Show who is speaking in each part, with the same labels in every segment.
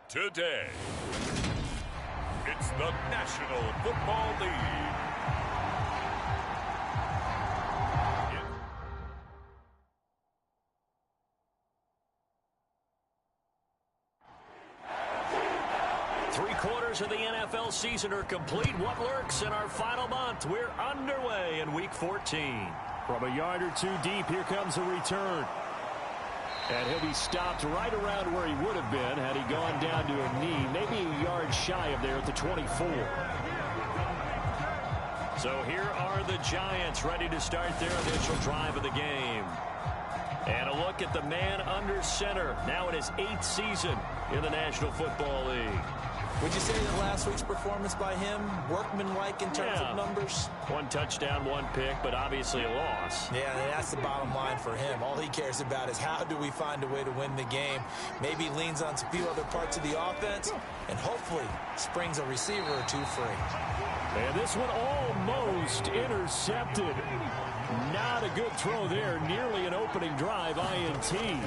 Speaker 1: today. It's the National Football League.
Speaker 2: 3/4 of the NFL season are complete. What lurks in our final month? We're underway in Week 14.
Speaker 3: From a yard or two deep, here comes a return. And he'll be stopped right around where he would have been had he gone down to a knee, maybe a yard shy of there at the 24.
Speaker 2: So here are the Giants ready to start their initial drive of the game. And a look at the man under center, now in his 8th season in the National Football League.
Speaker 4: Would you say that last week's performance by him, workmanlike in terms of numbers?
Speaker 2: 1 touchdown, 1 pick, but obviously a loss.
Speaker 4: Yeah, that's the bottom line for him. All he cares about is how do we find a way to win the game. Maybe he leans on a few other parts of the offense and hopefully springs a receiver or two free.
Speaker 3: And this one almost intercepted. Not a good throw there. Nearly an opening drive, INT.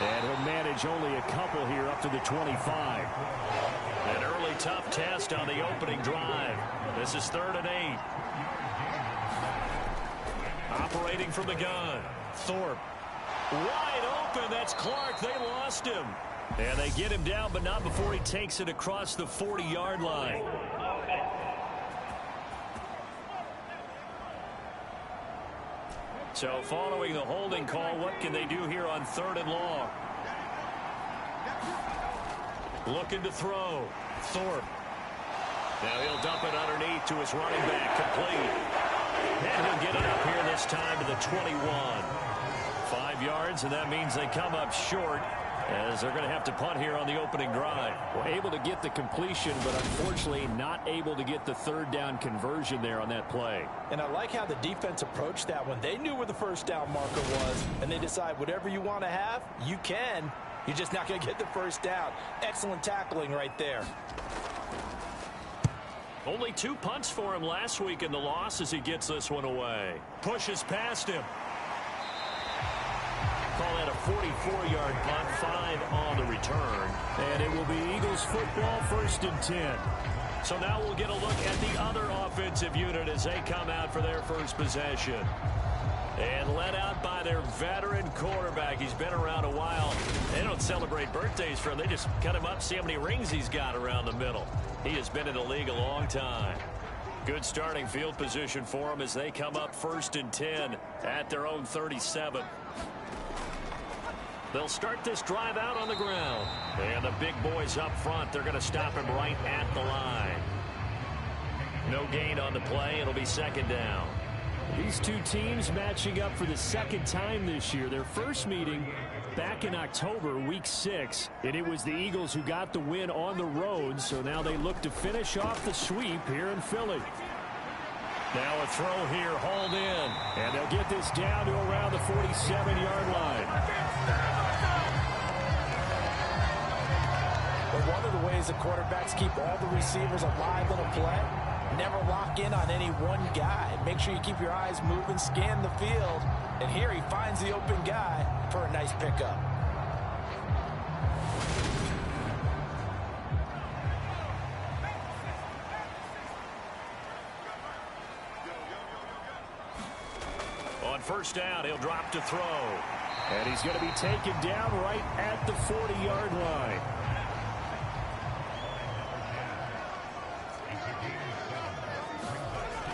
Speaker 3: And he'll manage only a couple here up to the 25.
Speaker 2: An early tough test on the opening drive. This is 3rd and 8. Operating from the gun. Thorpe. Wide open. That's Clark. They lost him. And they get him down, but not before he takes it across the 40-yard line. So following the holding call, what can they do here on 3rd and long? Looking to throw. Thorpe. Now he'll dump it underneath to his running back, complete. And he'll get it up here this time to the 21. 5 yards, and that means they come up short, as they're going to have to punt here on the opening drive.
Speaker 3: Well, able to get the completion, but unfortunately not able to get the 3rd down conversion there on that play.
Speaker 4: And I like how the defense approached that one. They knew where the 1st down marker was, and they decide whatever you want to have, you can. You're just not going to get the 1st down. Excellent tackling right there.
Speaker 2: Only 2 punts for him last week in the loss as he gets this one away. Pushes past him. Call that a 44-yard punt, 5 on the return.
Speaker 3: And it will be Eagles football, 1st and 10.
Speaker 2: So now we'll get a look at the other offensive unit as they come out for their first possession. And led out by their veteran quarterback. He's been around a while. They don't celebrate birthdays for him. They just cut him up, see how many rings he's got around the middle. He has been in the league a long time. Good starting field position for him as they come up 1st and 10 at their own 37. They'll start this drive out on the ground. And the big boys up front, they're going to stop him right at the line. No gain on the play. It'll be 2nd down.
Speaker 3: These two teams matching up for the 2nd time this year. Their first meeting back in October, week 6. And it was the Eagles who got the win on the road. So now they look to finish off the sweep here in Philly.
Speaker 2: Now a throw here, hauled in.
Speaker 3: And they'll get this down to around the 47-yard line.
Speaker 4: But one of the ways the quarterbacks keep all the receivers alive in a play, never lock in on any one guy. Make sure you keep your eyes moving, scan the field. And here he finds the open guy for a nice pickup.
Speaker 2: On 1st down, he'll drop to throw.
Speaker 3: And he's going to be taken down right at the 40-yard line.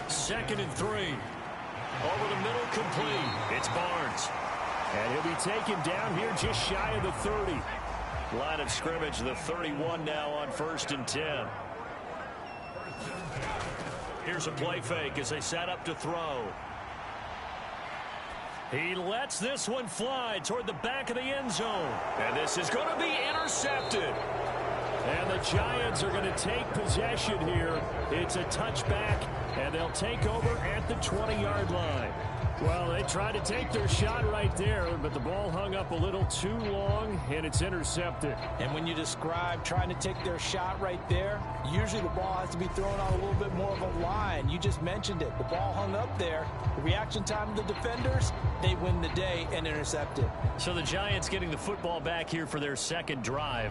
Speaker 2: Second and 3. Over the middle, complete. It's Barnes.
Speaker 3: And he'll be taken down here just shy of the 30.
Speaker 2: Line of scrimmage, the 31 now on 1st and 10. Here's a play fake as they set up to throw. He lets this one fly toward the back of the end zone. And this is going to be intercepted.
Speaker 3: And the Giants are going to take possession here. It's a touchback, and they'll take over at the 20-yard line. Well, they tried to take their shot right there, but the ball hung up a little too long, and it's intercepted.
Speaker 4: And when you describe trying to take their shot right there, usually the ball has to be thrown on a little bit more of a line. You just mentioned it. The ball hung up there. The reaction time of the defenders, they win the day and intercept it.
Speaker 2: So the Giants getting the football back here for their second drive.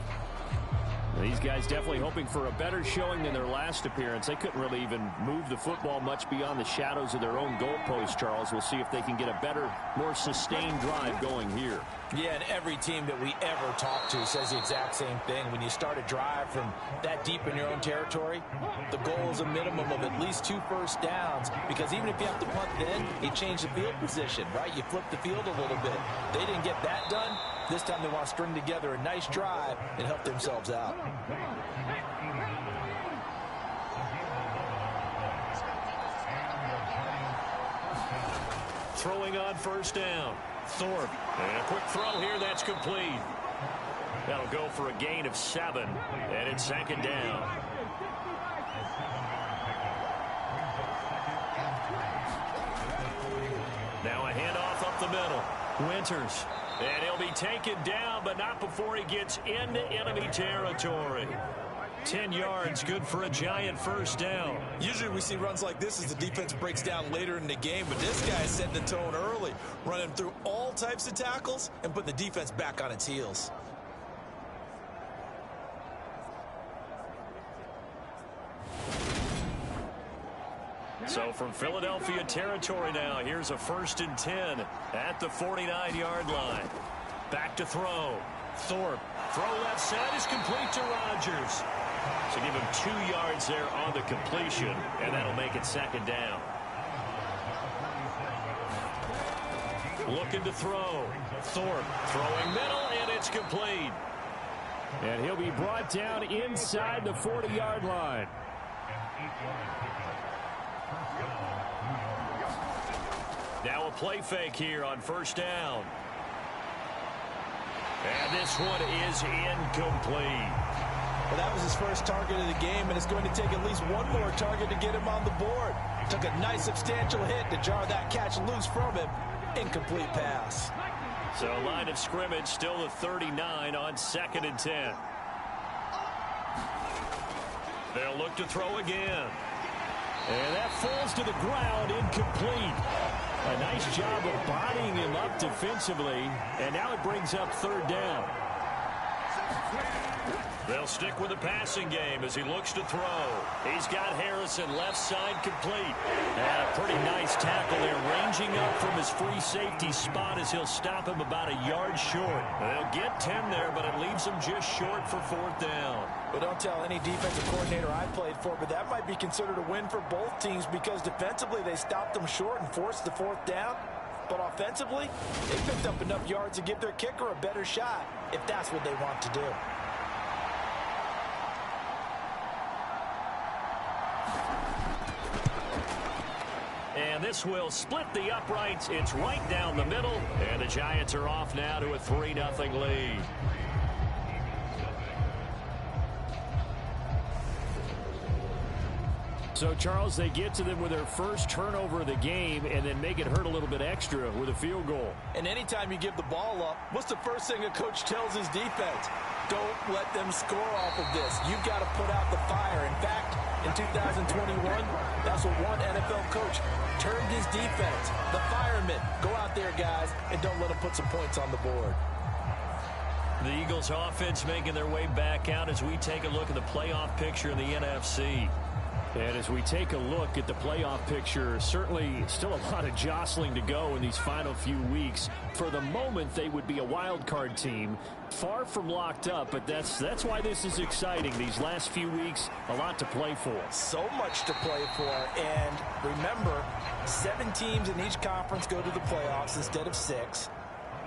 Speaker 3: These guys definitely hoping for a better showing than their last appearance. They couldn't really even move the football much beyond the shadows of their own goalpost, Charles. We'll see if they can get a better, more sustained drive going here.
Speaker 4: Yeah, and every team that we ever talk to says the exact same thing. When you start a drive from that deep in your own territory, the goal is a minimum of at least 2 first downs, because even if you have to punt then, you change the field position, right? You flip the field a little bit. They didn't get that done. This time they want to string together a nice drive and help themselves out.
Speaker 2: Throwing on first down. Thorpe. And a quick throw here. That's complete. That'll go for a gain of 7. And it's second down. Now a handoff up the middle. Winters. And he'll be taken down, but not before he gets into enemy territory. 10 yards, good for a Giant first down.
Speaker 5: Usually we see runs like this as the defense breaks down later in the game, but this guy is setting the tone early, running through all types of tackles and putting the defense back on its heels.
Speaker 2: So from Philadelphia territory now, here's a 1st and 10 at the 49-yard line. Back to throw. Thorpe. Throw left side is complete to Rodgers. So give him 2 yards there on the completion, and that'll make it second down. Looking to throw. Thorpe throwing middle, and it's complete.
Speaker 3: And he'll be brought down inside the 40-yard line.
Speaker 2: Now a play fake here on first down. And this one is incomplete.
Speaker 4: Well, that was his first target of the game, and it's going to take at least one more target to get him on the board. Took a nice substantial hit to jar that catch loose from him. Incomplete pass.
Speaker 2: So line of scrimmage still the 39 on 2nd and 10. They'll look to throw again.
Speaker 3: And that falls to the ground, incomplete. A nice job of bodying him up defensively, and now it brings up 3rd down.
Speaker 2: They'll stick with the passing game as he looks to throw. He's got Harrison left side complete. And a pretty nice tackle there, ranging up from his free safety spot as he'll stop him about a yard short. They'll get 10 there, but it leaves him just short for 4th down.
Speaker 4: But don't tell any defensive coordinator I played for, but that might be considered a win for both teams, because defensively they stopped them short and forced the 4th down. But offensively, they picked up enough yards to give their kicker a better shot if that's what they want to do.
Speaker 2: And this will split the uprights. It's right down the middle. And the Giants are off now to a 3-0 lead.
Speaker 3: So, Charles, they get to them with their first turnover of the game and then make it hurt a little bit extra with a field goal.
Speaker 4: And anytime you give the ball up, what's the first thing a coach tells his defense? Don't let them score off of this. You've got to put out the fire. In fact, in 2021, that's what one NFL coach turned his defense. The firemen. Go out there, guys, and don't let them put some points on the board.
Speaker 2: The Eagles offense making their way back out as we take a look at the playoff picture in the NFC.
Speaker 3: And as we take a look at the playoff picture, certainly still a lot of jostling to go in these final few weeks. For the moment, they would be a wild card team, far from locked up, but that's why this is exciting. These last few weeks, a lot to play for.
Speaker 4: So much to play for, and remember, 7 teams in each conference go to the playoffs instead of 6.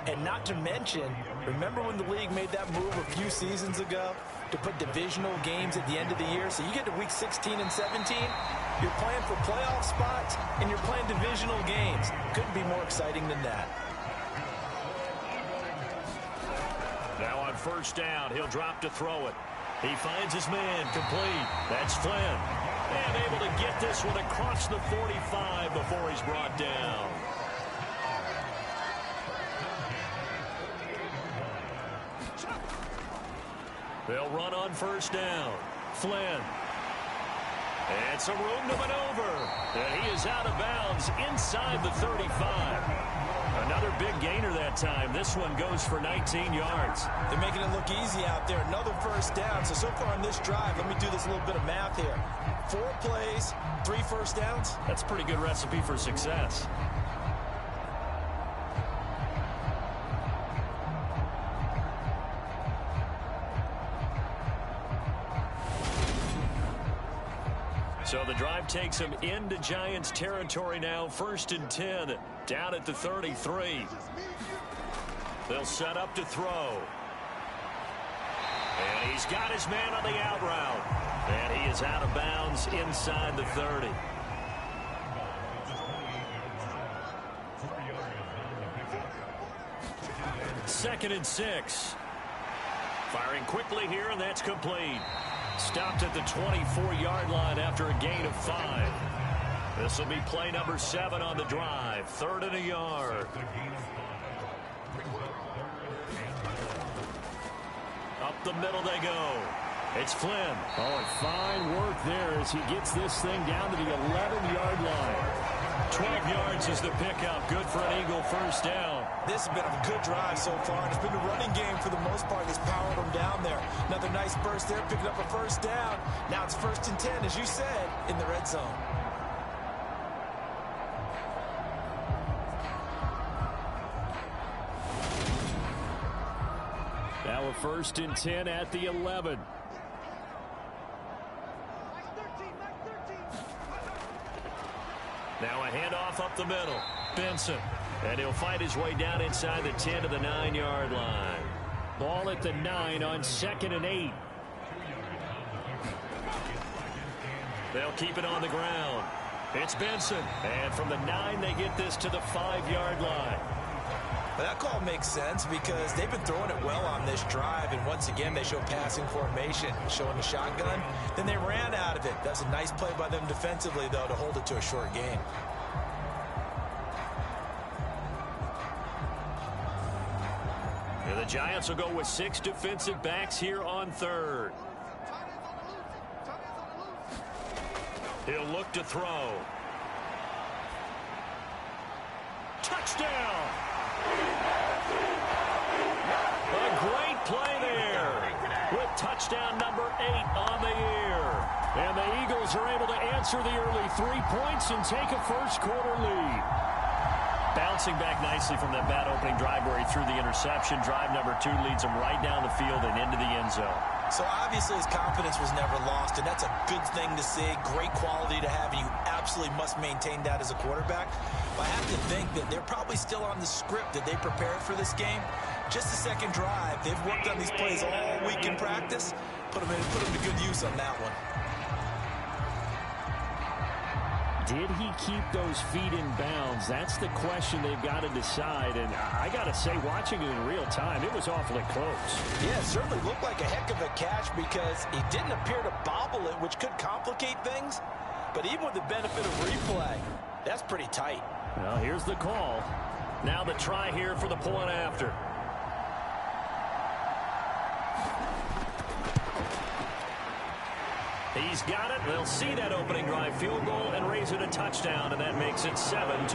Speaker 4: And not to mention, remember when the league made that move a few seasons ago to put divisional games at the end of the year? So you get to week 16 and 17, you're playing for playoff spots, and you're playing divisional games. Couldn't be more exciting than that.
Speaker 2: Now on first down, he'll drop to throw it. He finds his man complete. That's Flynn. And able to get this one across the 45 before he's brought down. They'll run on first down. Flynn. And some room to maneuver. And he is out of bounds inside the 35. Another big gainer that time. This one goes for 19 yards.
Speaker 5: They're making it look easy out there. Another first down. So far on this drive, let me do this little bit of math here. 4 plays, 3 first downs.
Speaker 2: That's a pretty good recipe for success. So the drive takes him into Giants territory now. 1st and 10, down at the 33. They'll set up to throw. And he's got his man on the out route. And he is out of bounds inside the 30. Second and 6. Firing quickly here, and that's complete. Stopped at the 24-yard line after a gain of 5. This will be play number 7 on the drive. 3rd and a yard. Up the middle they go. It's Flynn.
Speaker 3: Oh, and fine work there as he gets this thing down to the 11-yard line.
Speaker 2: 12 yards is the pickup. Good for an Eagle first down.
Speaker 5: This has been a good drive so far. It's been a running game for the most part. He's powered them down there. Another nice burst there, picking up a first down. Now it's 1st and 10, as you said, in the red zone.
Speaker 3: Now a 1st and 10 at the 11.
Speaker 2: Now a handoff up the middle. Benson. And he'll fight his way down inside the 10 to the 9-yard line.
Speaker 3: Ball at the 9 on 2nd and 8.
Speaker 2: They'll keep it on the ground. It's Benson. And from the 9, they get this to the 5-yard line.
Speaker 5: But that call makes sense because they've been throwing it well on this drive, and once again they show passing formation, showing the shotgun. Then they ran out of it. That's a nice play by them defensively, though, to hold it to a short gain.
Speaker 2: And the Giants will go with 6 defensive backs here on 3rd. He'll look to throw. Touchdown! A great play there with touchdown number 8 on the year.
Speaker 3: And the Eagles are able to answer the early 3 points and take a first-quarter lead.
Speaker 2: Bouncing back nicely from that bad opening drive where he threw the interception. Drive number 2 leads him right down the field and into the end zone.
Speaker 5: So obviously his confidence was never lost, and that's a good thing to see. Great quality to have, and you absolutely must maintain that as a quarterback. But I have to think that they're probably still on the script that they prepared for this game. Just the second drive. They've worked on these plays all week in practice. Put them to good use on that one.
Speaker 3: Did he keep those feet in bounds? That's the question they've got to decide. And I got to say, watching it in real time, it was awfully close.
Speaker 5: Yeah, it certainly looked like a heck of a catch because he didn't appear to bobble it, which could complicate things. But even with the benefit of replay, that's pretty tight.
Speaker 3: Well, here's the call.
Speaker 2: Now the try here for the point after. He's got it. They'll see that opening drive field goal and raise it a touchdown, and that makes it 7-3.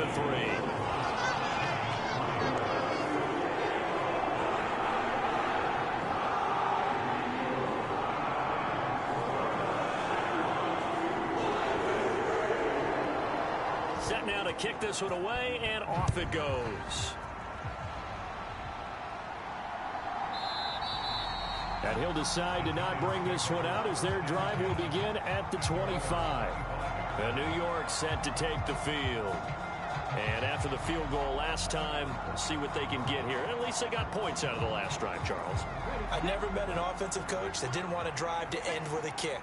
Speaker 2: Set now to kick this one away, and off it goes.
Speaker 3: And he'll decide to not bring this one out as their drive will begin at the 25.
Speaker 2: And New York set to take the field. And after the field goal last time, we'll see what they can get here. At least they got points out of the last drive, Charles.
Speaker 5: I've never met an offensive coach that didn't want to drive to end with a kick.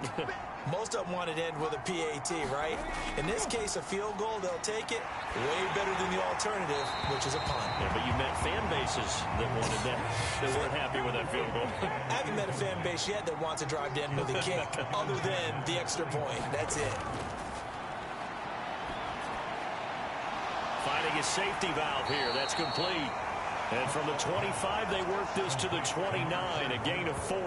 Speaker 5: Most of them wanted to end with a PAT, right? In this case, a field goal, they'll take it way better than the alternative, which is a punt.
Speaker 2: Yeah, but you met fan bases that wanted that, that weren't happy with that field goal.
Speaker 5: I haven't met a fan base yet that wants to drive to end with a kick other than the extra point. That's it.
Speaker 2: Finding a safety valve here. That's complete. And from the 25, they work this to the 29, a gain of 4.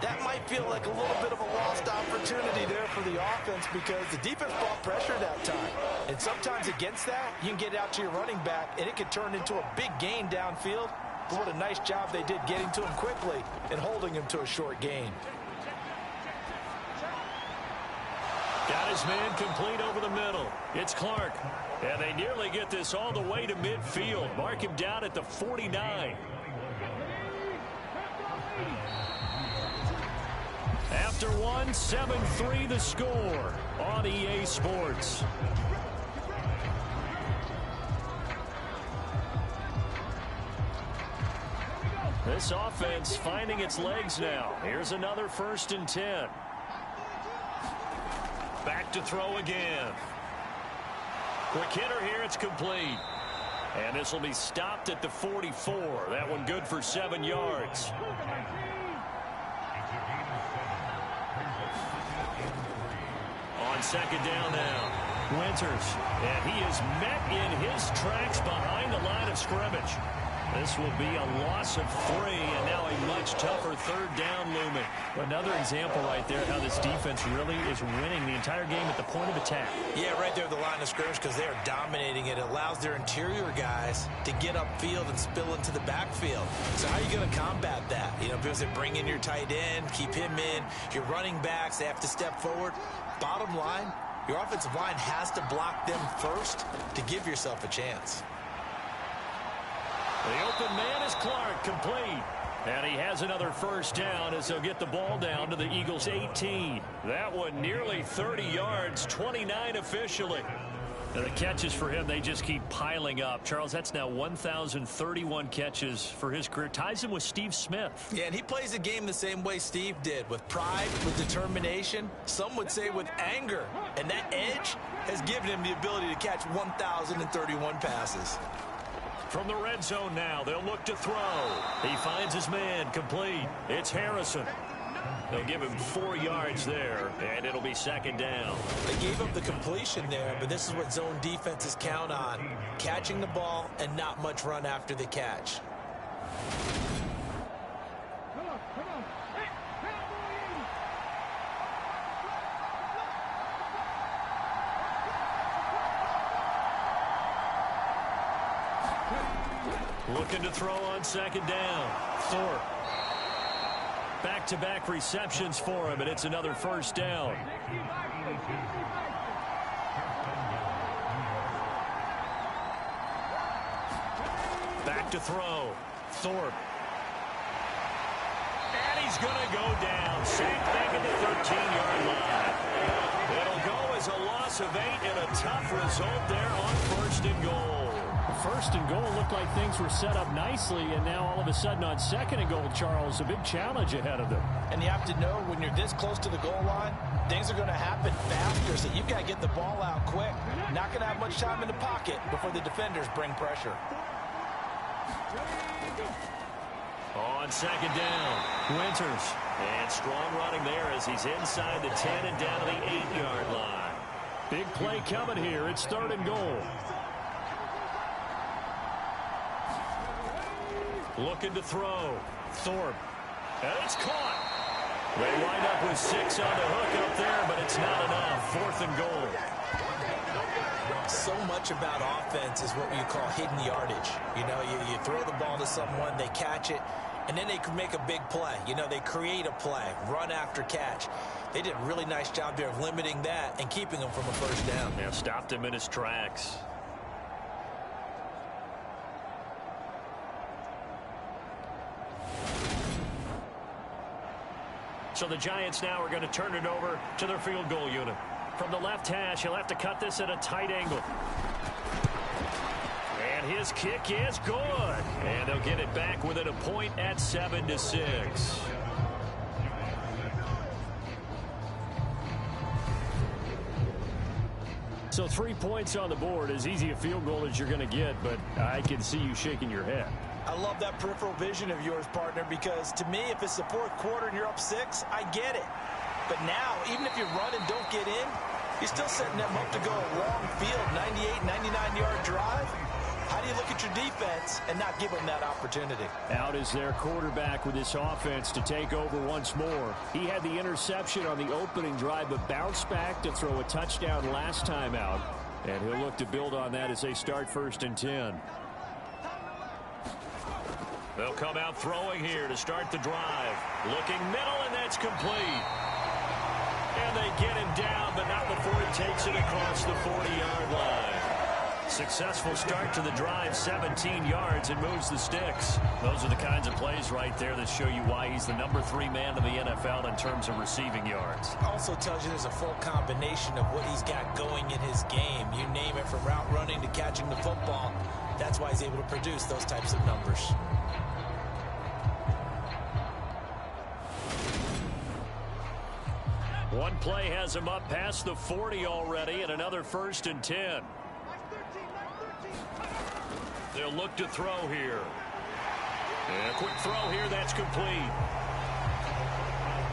Speaker 4: That might feel like a little bit of a lost opportunity there for the offense because the defense brought pressure that time. And sometimes against that, you can get out to your running back, and it can turn into a big gain downfield. But what a nice job they did getting to him quickly and holding him to a short gain.
Speaker 2: Got his man complete over the middle. It's Clark. And they nearly get this all the way to midfield. Mark him down at the 49. After one, 7-3 the score on EA Sports. This offense finding its legs now. Here's another 1st and 10. Back to throw again. Quick hitter here, it's complete. And this will be stopped at the 44. That one good for 7 yards. On 2nd down now, Winters. And he is met in his tracks behind the line of scrimmage. This will be a loss of 3, and now a much tougher 3rd down looming.
Speaker 3: Another example right there how this defense really is winning the entire game at the point of attack.
Speaker 5: Yeah, right there at the line of scrimmage because they are dominating it. It allows their interior guys to get upfield and spill into the backfield. So how are you going to combat that? You know, because they bring in your tight end, keep him in. Your running backs, they have to step forward. Bottom line, your offensive line has to block them first to give yourself a chance.
Speaker 2: The open man is Clark, complete. And he has another 1st down as they'll get the ball down to the Eagles' 18. That one nearly 30 yards, 29 officially. And the catches for him, they just keep piling up. Charles, that's now 1,031 catches for his career. Ties him with Steve Smith.
Speaker 5: Yeah, and he plays the game the same way Steve did, with pride, with determination, some would say with anger. And that edge has given him the ability to catch 1,031 passes.
Speaker 2: From the red zone now, they'll look to throw. He finds his man, complete. It's Harrison. They'll give him 4 yards there, and it'll be 2nd down.
Speaker 5: They gave up the completion there, but this is what zone defenses count on. Catching the ball and not much run after the catch.
Speaker 2: Looking to throw on 2nd down. Thorpe. Back-to-back receptions for him, and it's another 1st down. Back to throw. Thorpe. And he's going to go down. Same thing at the 13-yard line. It'll go as a loss of 8 and a tough result there on 1st and goal.
Speaker 3: 1st and goal looked like things were set up nicely, and now all of a sudden on 2nd and goal, Charles, a big challenge ahead of them.
Speaker 4: And you have to know when you're this close to the goal line, things are going to happen faster, so you've got to get the ball out quick. Not going to have much time in the pocket before the defenders bring pressure.
Speaker 2: On 2nd down, Winters. And strong running there as he's inside the 10 and down to the 8-yard line.
Speaker 3: Big play coming here. It's 3rd and goal.
Speaker 2: Looking to throw. Thorpe. And it's caught. They wind up with 6 on the hook up there, but it's not enough. 4th and goal.
Speaker 5: So much about offense is what you call hidden yardage. You know, you throw the ball to someone, they catch it, and then they can make a big play. You know, they create a play, run after catch. They did a really nice job there of limiting that and keeping him from a 1st down.
Speaker 2: Yeah, stopped him in his tracks. So the Giants now are going to turn it over to their field goal unit. From the left hash, he'll have to cut this at a tight angle. his kick is good. And they'll get it back within a point at 7-6.
Speaker 3: So 3 points on the board, as easy a field goal as you're going to get, but I can see you shaking your head.
Speaker 4: I love that peripheral vision of yours, partner, because to me, if it's the fourth quarter and you're up 6, I get it. But now, even if you run and don't get in, you're still setting them up to go a long field, 98, 99-yard drive. How do you look at your defense and not give them that opportunity?
Speaker 3: Out is their quarterback with this offense to take over once more. He had the interception on the opening drive, but bounced back to throw a touchdown last time out. And he'll look to build on that as they start 1st and 10.
Speaker 2: They'll come out throwing here to start the drive. Looking middle, and that's complete. And they get him down, but not before he takes it across the 40-yard line. Successful start to the drive, 17 yards, and moves the sticks. Those are the kinds of plays right there that show you why he's the #3 man in the NFL in terms of receiving yards.
Speaker 4: Also tells you there's a full combination of what he's got going in his game. You name it, from route running to catching the football. That's why he's able to produce those types of numbers.
Speaker 2: One play has him up past the 40 already, and another 1st and 10. They'll look to throw here. And a quick throw here, that's complete.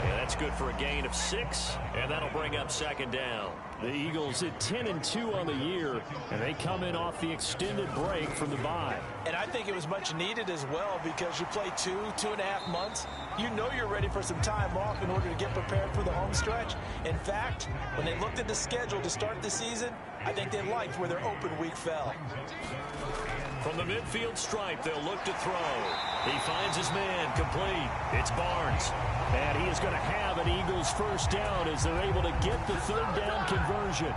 Speaker 2: And that's good for a gain of 6, and that'll bring up 2nd down.
Speaker 3: The Eagles at 10-2 on the year, and they come in off the extended break from the bye.
Speaker 4: And I think it was much needed as well, because you play 2.5 months. You know you're ready for some time off in order to get prepared for the home stretch. In fact, when they looked at the schedule to start the season, I think they liked where their open week fell.
Speaker 2: From the midfield stripe, they'll look to throw. He finds his man, complete. It's Barnes.
Speaker 3: And he is going to have an Eagles 1st down as they're able to get the 3rd down conversion.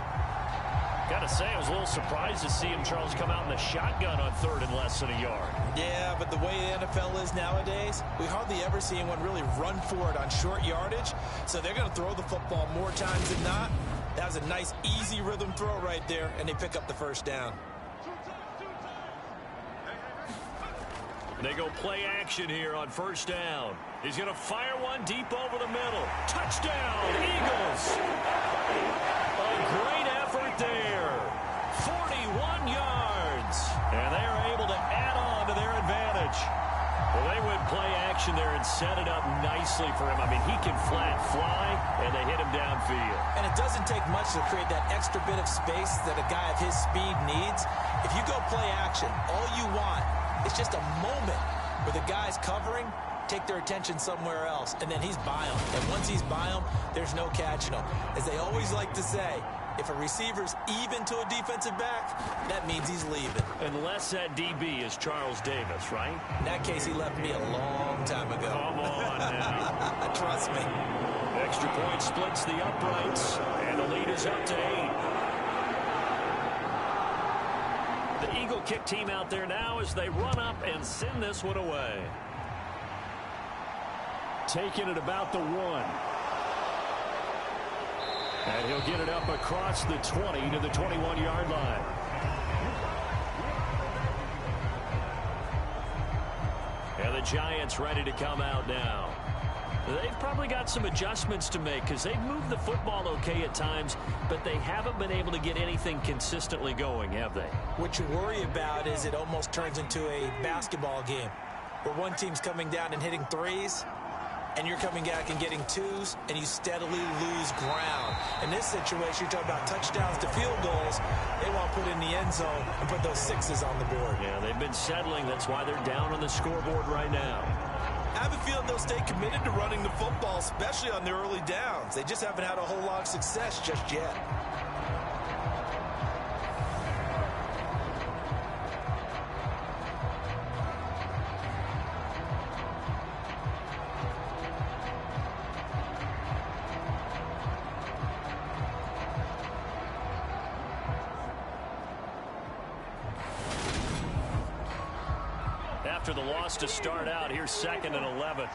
Speaker 2: Got to say, I was a little surprised to see him, Charles, come out in the shotgun on 3rd and less than a yard.
Speaker 4: Yeah, but the way the NFL is nowadays, we hardly ever see anyone really run for it on short yardage. So they're going to throw the football more times than not. That was a nice, easy rhythm throw right there, and they pick up the 1st down.
Speaker 2: They go play action here on 1st down. He's going to fire one deep over the middle. Touchdown, Eagles! A great effort there. 41 yards. And they are able to add on to their advantage. Well, they went play action there and set it up nicely for him. I mean, he can flat fly, and they hit him downfield.
Speaker 4: And it doesn't take much to create that extra bit of space that a guy of his speed needs. If you go play action, all you want, it's just a moment where the guy's covering, take their attention somewhere else, and then he's by him. And once he's by him, there's no catching him. As they always like to say, if a receiver's even to a defensive back, that means he's leaving.
Speaker 2: Unless that DB is Charles Davis, right?
Speaker 4: In that case, he left me a long time ago.
Speaker 2: Come on now.
Speaker 4: Trust me.
Speaker 2: Extra point splits the uprights, and the lead is up to 8. The Eagle kick team out there now as they run up and send this one away.
Speaker 3: Taking it about the 1. And he'll get it up across the 20 to the 21-yard line.
Speaker 2: And the Giants ready to come out now. They've probably got some adjustments to make because they've moved the football okay at times, but they haven't been able to get anything consistently going, have they?
Speaker 4: What you worry about is it almost turns into a basketball game where one team's coming down and hitting threes, and you're coming back and getting twos, and you steadily lose ground. In this situation, you're talking about touchdowns to field goals. They want to put in the end zone and put those 6s on the board.
Speaker 2: Yeah, they've been settling. That's why they're down on the scoreboard right now.
Speaker 4: I have a feeling they'll stay committed to running the football, especially on their early downs. They just haven't had a whole lot of success just yet.
Speaker 2: After the loss to start out, here's 2nd and 11.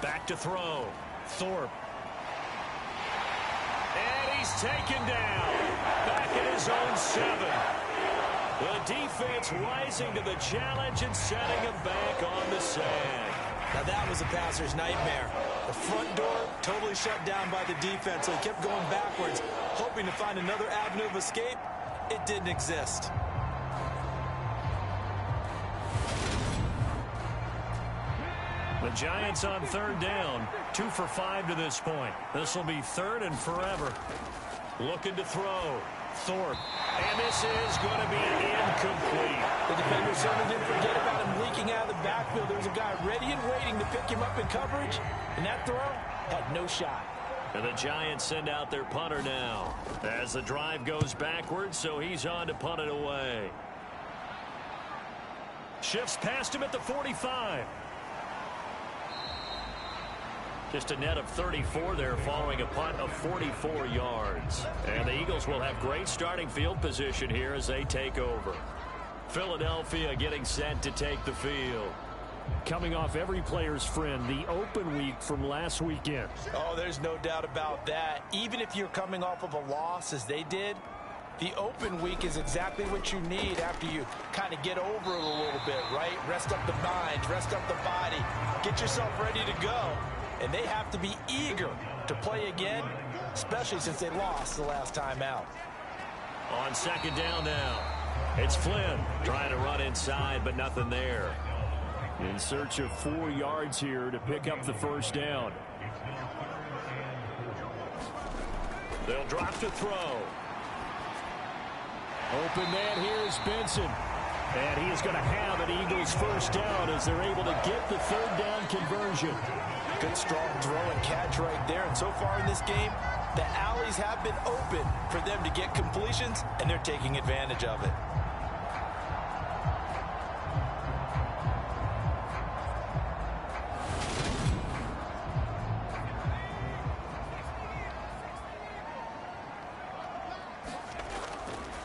Speaker 2: Back to throw. Thorpe. And he's taken down. Back back in his own 7. The defense rising to the challenge and setting him back on the sand.
Speaker 5: Now that was a passer's nightmare. The front door totally shut down by the defense, so he kept going backwards, hoping to find another avenue of escape. It didn't exist.
Speaker 2: The Giants on 3rd down, 2 for 5 to this point. This will be 3rd and forever. Looking to throw. Thorpe. And this is going to be incomplete.
Speaker 4: The defender certainly didn't forget about him leaking out of the backfield. There was a guy ready and waiting to pick him up in coverage, and that throw had no shot.
Speaker 2: And the Giants send out their punter now as the drive goes backwards, so he's on to punt it away. Shifts past him at the 45. Just a net of 34 there following a punt of 44 yards. And the Eagles will have great starting field position here as they take over. Philadelphia getting set to take the field.
Speaker 3: Coming off every player's friend, the open week from last weekend.
Speaker 4: Oh, there's no doubt about that. Even if you're coming off of a loss as they did, the open week is exactly what you need after you kind of get over it a little bit, right? Rest up the mind, rest up the body, get yourself ready to go. And they have to be eager to play again, especially since they lost the last time out.
Speaker 2: On 2nd down now, it's Flynn trying to run inside, but nothing there.
Speaker 3: In search of 4 yards here to pick up the 1st down.
Speaker 2: They'll drop to throw.
Speaker 3: Open man here is Benson. And he is going to have an Eagles 1st down as they're able to get the 3rd down conversion.
Speaker 4: Good strong throw and catch right there. And so far in this game, the alleys have been open for them to get completions, and they're taking advantage of it.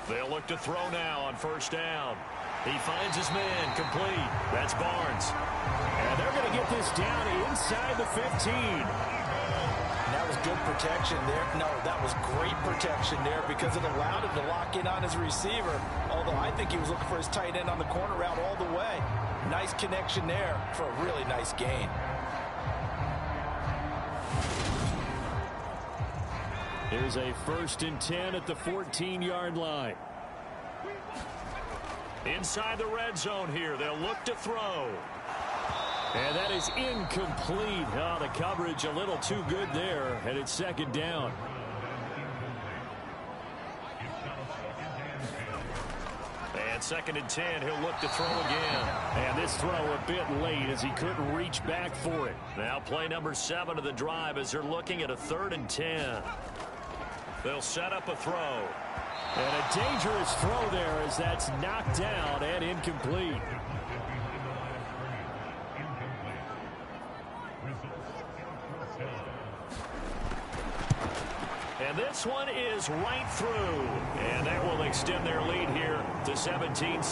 Speaker 2: They'll look to throw now on 1st down. He finds his man complete. That's Barnes.
Speaker 3: And they're going to get this down inside the 15.
Speaker 4: That was good protection there. No, that was great protection there because it allowed him to lock in on his receiver. Although I think he was looking for his tight end on the corner route all the way. Nice connection there for a really nice gain.
Speaker 3: Here's a 1st and 10 at the 14-yard line.
Speaker 2: Inside the red zone here, they'll look to throw.
Speaker 3: And that is incomplete. Oh, the coverage a little too good there, and it's 2nd down.
Speaker 2: And 2nd and 10, he'll look to throw again.
Speaker 3: And this throw a bit late as he couldn't reach back for it.
Speaker 2: Now play number 7 of the drive as they're looking at a 3rd and 10. They'll set up a throw.
Speaker 3: And a dangerous throw there as that's knocked down and incomplete.
Speaker 2: And this one is right through. And that will extend their lead here to 17-6.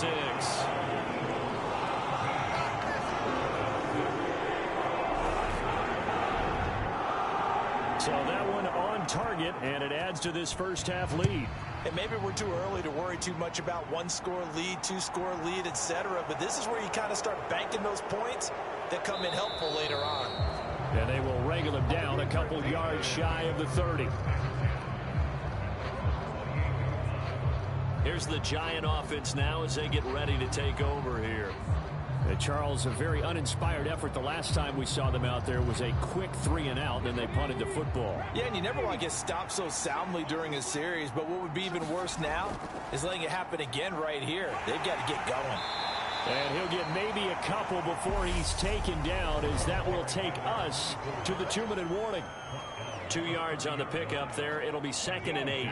Speaker 3: So that one on target, and it adds to this 1st half lead.
Speaker 4: And maybe we're too early to worry too much about 1-score lead, 2-score lead, etc. But this is where you kind of start banking those points that come in helpful later on.
Speaker 3: And they will wrangle him down a couple yards shy of the 30.
Speaker 2: Here's the Giant offense now as they get ready to take over here.
Speaker 3: Charles, a very uninspired effort. The last time we saw them out there was a quick 3-and-out, then they punted the football.
Speaker 4: Yeah, and you never want to get stopped so soundly during a series, but what would be even worse now is letting it happen again right here. They've got to get going.
Speaker 3: And he'll get maybe a couple before he's taken down, as that will take us to the 2-minute warning.
Speaker 2: 2 yards on the pickup there. It'll be 2nd and 8.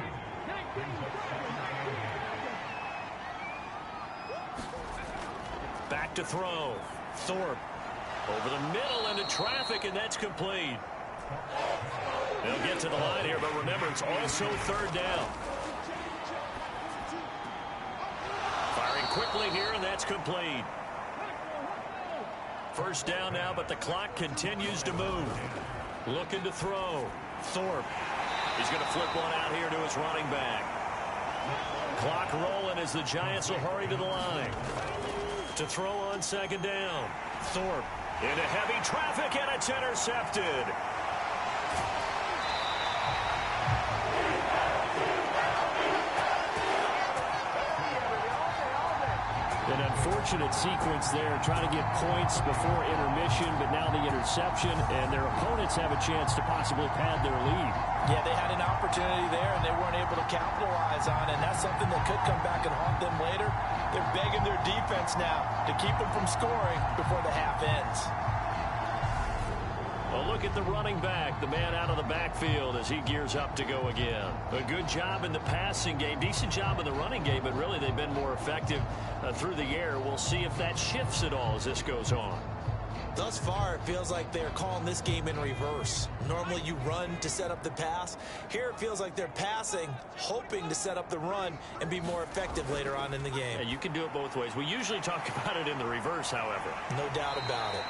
Speaker 2: Back to throw. Thorpe over the middle into traffic, and that's complete. They'll get to the line here, but remember, it's also 3rd down. Firing quickly here, and that's complete. 1st down now, but the clock continues to move. Looking to throw. Thorpe. He's going to flip one out here to his running back. Clock rolling as the Giants will hurry to the line. To throw on second down. Thorpe into heavy traffic, and it's intercepted.
Speaker 3: An unfortunate sequence there, trying to get points before intermission, but now the interception, and their opponents have a chance to possibly pad their lead.
Speaker 4: Yeah, they had an opportunity there, and they weren't able to capitalize on it, and that's something that could come back and haunt them later. They're begging their defense now to keep them from scoring before the half ends.
Speaker 2: A look at the running back, the man out of the backfield as he gears up to go again. A good job in the passing game, decent job in the running game, but really they've been more effective through the air. We'll see if that shifts at all as this goes on.
Speaker 5: Thus far, it feels like they're calling this game in reverse. Normally you run to set up the pass. Here it feels like they're passing, hoping to set up the run and be more effective later on in the game.
Speaker 2: Yeah, you can do it both ways. We usually talk about it in the reverse, however.
Speaker 5: No doubt about it.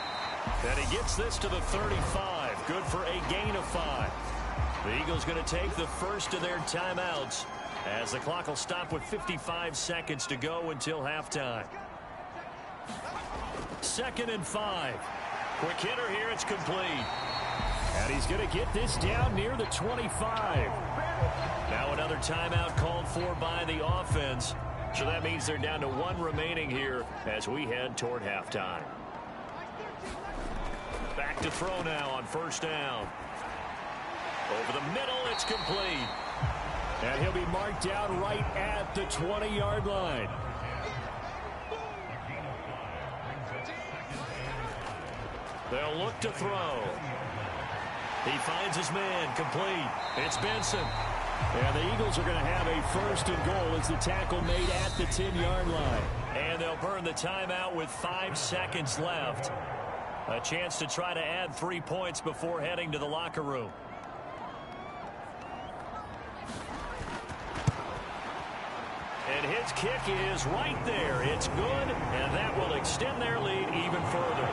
Speaker 2: And he gets this to the 35. Good for a gain of 5. The Eagles going to take the first of their timeouts as the clock will stop with 55 seconds to go until halftime. 2nd and 5. Quick hitter here. It's complete.
Speaker 3: And he's going to get this down near the 25.
Speaker 2: Now another timeout called for by the offense. So that means they're down to 1 remaining here as we head toward halftime. Back to throw now on first down. Over the middle, it's complete.
Speaker 3: And he'll be marked down right at the 20-yard line.
Speaker 2: They'll look to throw. He finds his man, complete. It's Benson.
Speaker 3: And the Eagles are going to have a 1st and goal as the tackle made at the 10-yard line.
Speaker 2: And they'll burn the timeout with 5 seconds left. A chance to try to add 3 points before heading to the locker room. And his kick is right there. It's good, and that will extend their lead even further.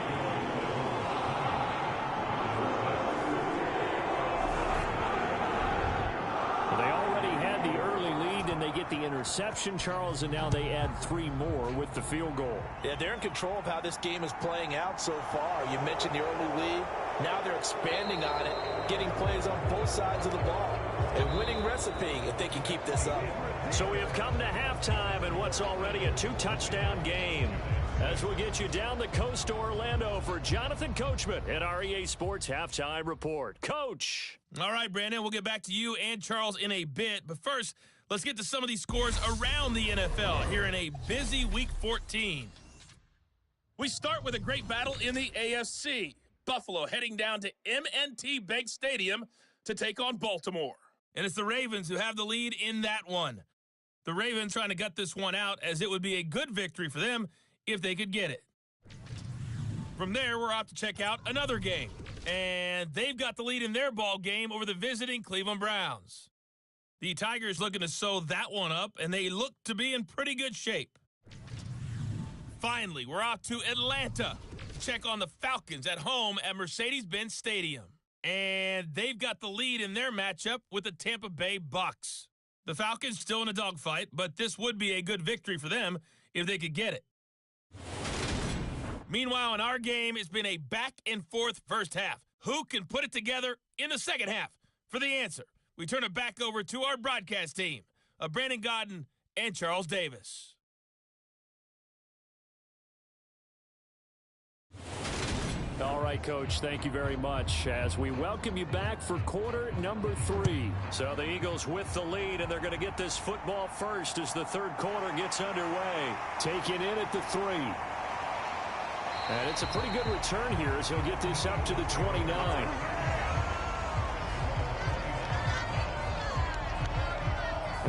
Speaker 3: They already had the early lead, and they get the interception, Charles, and now they add 3 more with the field goal.
Speaker 4: Yeah, they're in control of how this game is playing out so far. You mentioned the early lead. Now they're expanding on it, getting plays on both sides of the ball. A winning recipe if they can keep this up.
Speaker 2: So we have come to halftime in what's already a 2-touchdown game. As we get you down the coast to Orlando for Jonathan Coachman at our EA Sports Halftime Report. Coach.
Speaker 6: All right, Brandon, we'll get back to you and Charles in a bit. But first, let's get to some of these scores around the NFL here in a busy Week 14. We start with a great battle in the AFC. Buffalo heading down to M&T Bank Stadium to take on Baltimore. And it's the Ravens who have the lead in that one. The Ravens trying to gut this one out as it would be a good victory for them if they could get it. From there, we're off to check out another game. And they've got the lead in their ball game over the visiting Cleveland Browns. The Tigers looking to sew that one up, and they look to be in pretty good shape. Finally, we're off to Atlanta to check on the Falcons at home at Mercedes-Benz Stadium. And they've got the lead in their matchup with the Tampa Bay Bucks. The Falcons still in a dogfight, but this would be a good victory for them if they could get it. Meanwhile, in our game, it's been a back-and-forth first half. Who can put it together in the second half? For the answer, we turn it back over to our broadcast team of Brandon Godden and Charles Davis.
Speaker 3: All right, Coach, thank you very much as we welcome you back for quarter number 3.
Speaker 2: So the Eagles with the lead, and they're going to get this football first as the third quarter gets underway.
Speaker 3: Taking in at the 3. And it's a pretty good return here as he'll get this up to the 29.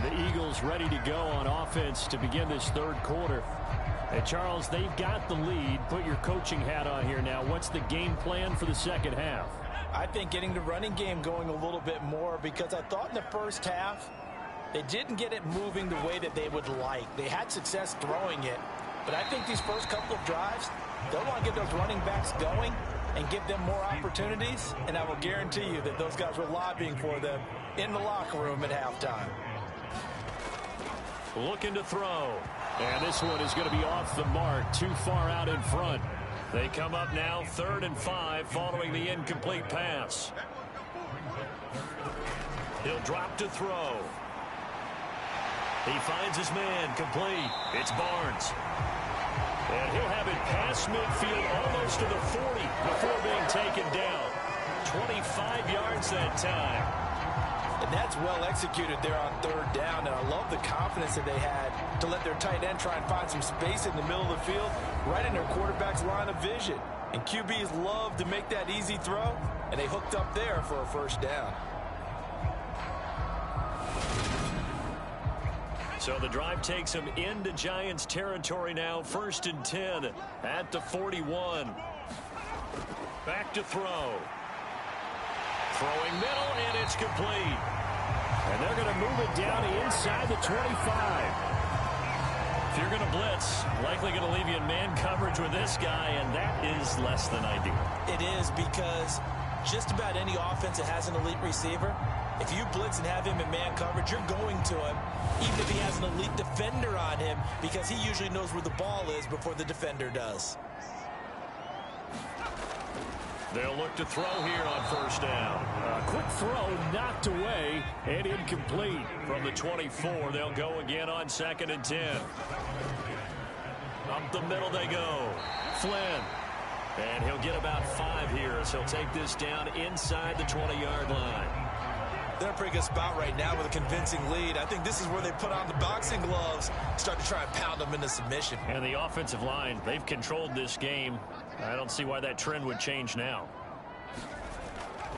Speaker 3: The Eagles ready to go on offense to begin this third quarter. And Charles, they've got the lead. Put your coaching hat on here now. What's the game plan for the second half?
Speaker 4: I think getting the running game going a little bit more, because I thought in the first half they didn't get it moving the way that they would like. They had success throwing it, but I think these first couple of drives, they'll want to get those running backs going and give them more opportunities, and I will guarantee you that those guys were lobbying for them in the locker room at halftime.
Speaker 2: Looking to throw. And this one is going to be off the mark, too far out in front. They come up now 3rd and 5 following the incomplete pass. He'll drop to throw. He finds his man complete. It's Barnes. And he'll have it past midfield almost to the 40 before being taken down. 25 yards that time.
Speaker 4: And that's well executed there on 3rd down. And I love the confidence that they had to let their tight end try and find some space in the middle of the field, right in their quarterback's line of vision. And QBs love to make that easy throw, and they hooked up there for a 1st down.
Speaker 2: So the drive takes them into Giants territory now. 1st and 10 at the 41. Back to throw. Throwing middle, and it's complete.
Speaker 3: And they're going to move it down inside the 25.
Speaker 2: If you're going to blitz, likely going to leave you in man coverage with this guy, and that is less than ideal.
Speaker 5: It is, because just about any offense that has an elite receiver, if you blitz and have him in man coverage, you're going to him, even if he has an elite defender on him, because he usually knows where the ball is before the defender does.
Speaker 2: They'll look to throw here on 1st down.
Speaker 3: A quick throw knocked away and incomplete.
Speaker 2: From the 24, they'll go again on 2nd and 10. Up the middle they go. Flynn. And he'll get about 5 here as he'll take this down inside the 20-yard line.
Speaker 5: They're in a pretty good spot right now with a convincing lead. I think this is where they put on the boxing gloves, start to try and pound them into submission.
Speaker 2: And the offensive line, they've controlled this game. I don't see why that trend would change now.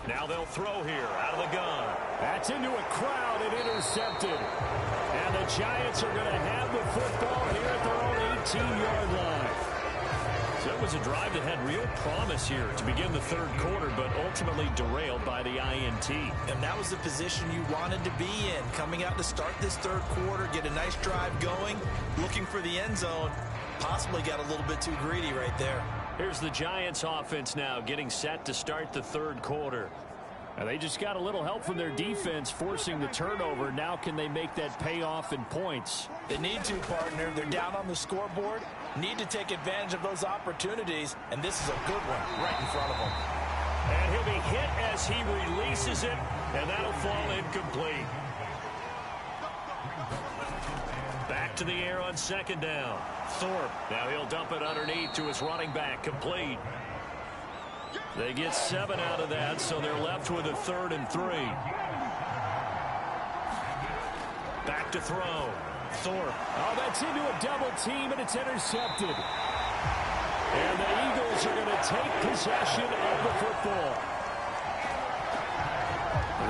Speaker 2: Now they'll throw here out of the gun.
Speaker 3: That's into a crowd and intercepted. And the Giants are going to have the football here at their own 18-yard line.
Speaker 2: So it was a drive that had real promise here to begin the 3rd quarter, but ultimately derailed by the INT.
Speaker 5: And that was the position you wanted to be in, coming out to start this 3rd quarter, get a nice drive going, looking for the end zone. Possibly got a little bit too greedy right there.
Speaker 2: Here's the Giants offense now getting set to start the 3rd quarter.
Speaker 3: And they just got a little help from their defense forcing the turnover. Now can they make that pay off in points?
Speaker 4: They need to, partner. They're down on the scoreboard. Need to take advantage of those opportunities. And this is a good one right in front of them.
Speaker 2: And he'll be hit as he releases it. And that'll fall incomplete. Back to the air on 2nd down. Thorpe. Now he'll dump it underneath to his running back. Complete. They get 7 out of that, so they're left with a 3rd and 3. Back to throw. Thorpe.
Speaker 3: Oh, that's into a double team, and it's intercepted. And the Eagles are going to take possession of the football.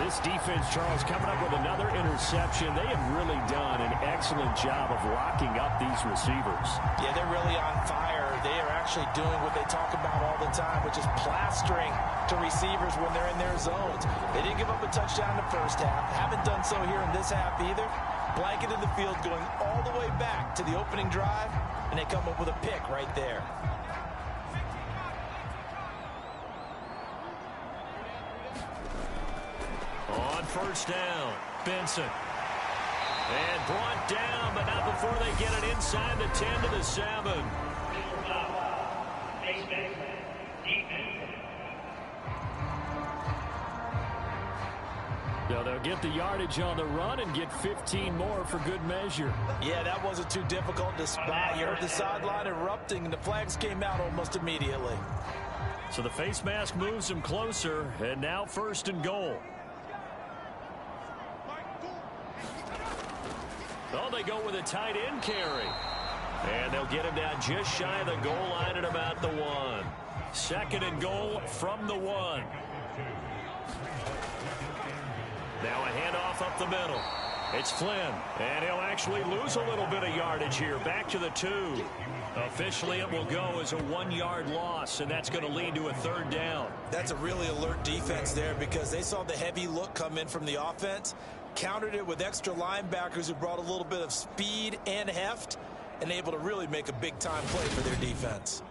Speaker 3: This defense, Charles, coming up with another interception. They have really done an excellent job of locking up these receivers.
Speaker 4: Yeah, they're really on fire. They are actually doing what they talk about all the time, which is plastering to receivers when they're in their zones. They didn't give up a touchdown in the 1st half. Haven't done so here in this half either. Blanketed the field going all the way back to the opening drive, and they come up with a pick right there.
Speaker 2: On 1st down, Benson. And brought down, but not before they get it inside the 10 to the 7.
Speaker 3: Now they'll get the yardage on the run and get 15 more for good measure.
Speaker 4: Yeah, that wasn't too difficult to spot. You heard the sideline erupting, and the flags came out almost immediately.
Speaker 2: So the face mask moves them closer, and now 1st and goal. Oh, they go with a tight end carry. And they'll get him down just shy of the goal line at about the 1. 2nd and goal from the 1. Now a handoff up the middle. It's Flynn, and he'll actually lose a little bit of yardage here. Back to the 2. Officially, it will go as a 1-yard loss, and that's going to lead to a 3rd down.
Speaker 5: That's a really alert defense there, because they saw the heavy look come in from the offense, countered it with extra linebackers who brought a little bit of speed and heft, and able to really make a big-time play for their defense.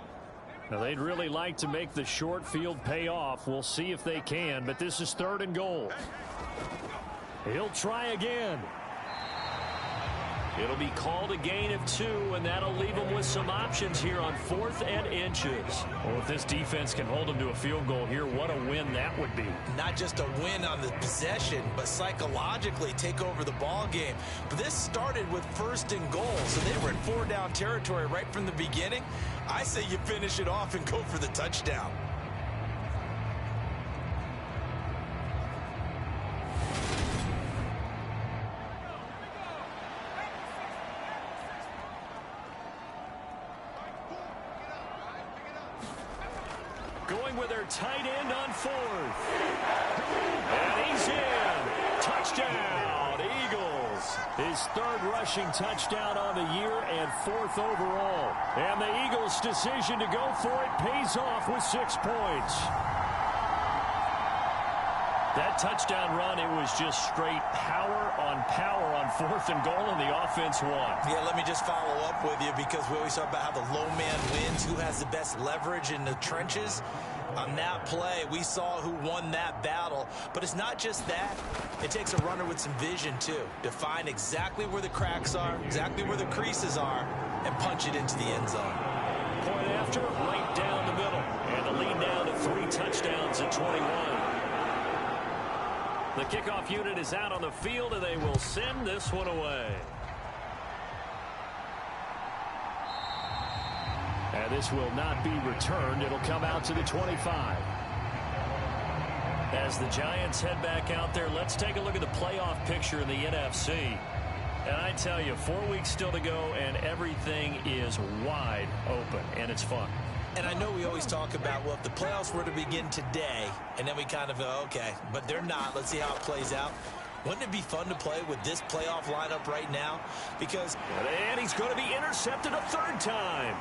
Speaker 3: Now, they'd really like to make the short field pay off. We'll see if they can, but this is 3rd and goal. He'll try again.
Speaker 2: It'll be called a gain of 2, and that'll leave them with some options here on 4th and inches.
Speaker 3: Well, if this defense can hold them to a field goal here, what a win that would be.
Speaker 5: Not just a win on the possession, but psychologically take over the ball game. But this started with 1st and goal, so they were in 4-down territory right from the beginning. I say you finish it off and go for the touchdown.
Speaker 2: Going with their tight end on 4th. And he's in. Touchdown, Eagles.
Speaker 3: His 3rd rushing touchdown on the year and 4th overall. And the Eagles' decision to go for it pays off with 6 points. That touchdown run, it was just straight power on 4th and goal, and the offense won.
Speaker 5: Yeah, let me just follow up with you because we always talk about how the low man wins, who has the best leverage in the trenches. On that play, we saw who won that battle. But it's not just that. It takes a runner with some vision, too, to find exactly where the cracks are, exactly where the creases are, and punch it into the end zone.
Speaker 2: Point after, right down the middle. And the lead now to 3 touchdowns at 21. The kickoff unit is out on the field, and they will send this one away.
Speaker 3: And this will not be returned. It'll come out to the 25.
Speaker 2: As the Giants head back out there, let's take a look at the playoff picture in the NFC. And I tell you, 4 weeks still to go, and everything is wide open, and it's fun.
Speaker 5: And I know we always talk about, well, if the playoffs were to begin today, and then we kind of go, okay, but they're not. Let's see how it plays out. Wouldn't it be fun to play with this playoff lineup right now? Because...
Speaker 2: And he's going to be intercepted a 3rd time.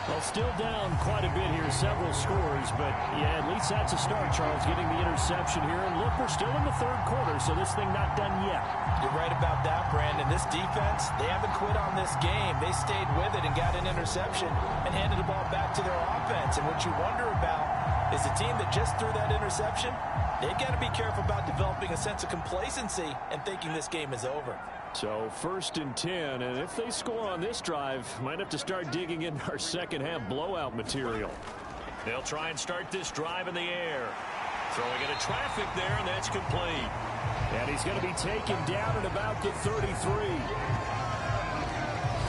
Speaker 3: Well, still down quite a bit here, several scores, but yeah, at least that's a start, Charles, getting the interception here. And look, we're still in the 3rd quarter, so this thing not done yet.
Speaker 4: You're right about that, Brandon. This defense, they haven't quit on this game. They stayed with it and got an interception and handed the ball back to their offense. And what you wonder about is the team that just threw that interception, they've got to be careful about developing a sense of complacency and thinking this game is over.
Speaker 3: So 1st and 10, and if they score on this drive, might have to start digging in our second-half blowout material.
Speaker 2: They'll try and start this drive in the air. Throwing into traffic there, and that's complete.
Speaker 3: And he's going to be taken down at about the 33.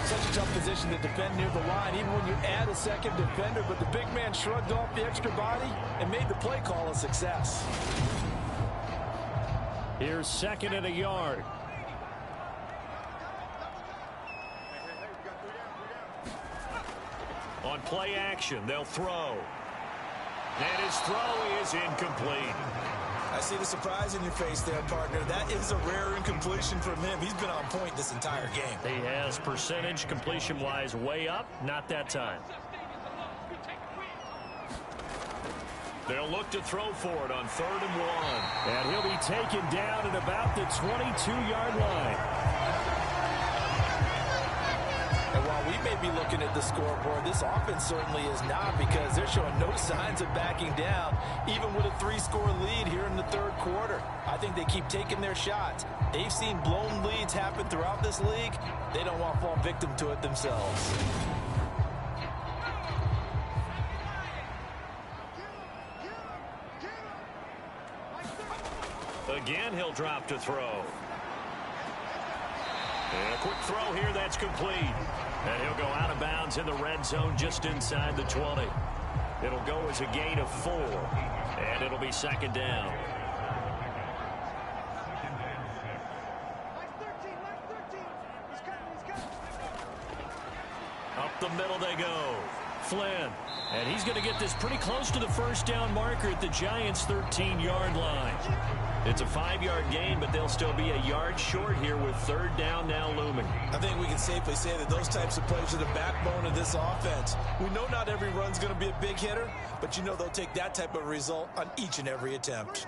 Speaker 4: Such a tough position to defend near the line, even when you add a second defender, but the big man shrugged off the extra body and made the play call a success.
Speaker 3: Here's 2nd and a yard.
Speaker 2: On play action, they'll throw. And his throw is incomplete.
Speaker 5: I see the surprise in your face there, partner. That is a rare incompletion from him. He's been on point this entire game.
Speaker 2: He has percentage completion-wise way up. Not that time. They'll look to throw for it on 3rd and 1.
Speaker 3: And he'll be taken down at about the 22-yard line.
Speaker 4: And while we may be looking at the scoreboard, this offense certainly is not, because they're showing no signs of backing down, even with a 3-score lead here in the 3rd quarter. I think they keep taking their shots. They've seen blown leads happen throughout this league. They don't want to fall victim to it themselves.
Speaker 2: Again, he'll drop to throw. And a quick throw here, that's complete. And he'll go out of bounds in the red zone just inside the 20. It'll go as a gain of 4. And it'll be 2nd down. Up the middle they go. Flynn. And he's going to get this pretty close to the 1st down marker at the Giants' 13-yard line. It's a 5-yard gain, but they'll still be a yard short here with 3rd down now looming.
Speaker 5: I think we can safely say that those types of plays are the backbone of this offense. We know not every run's going to be a big hitter, but you know they'll take that type of result on each and every attempt.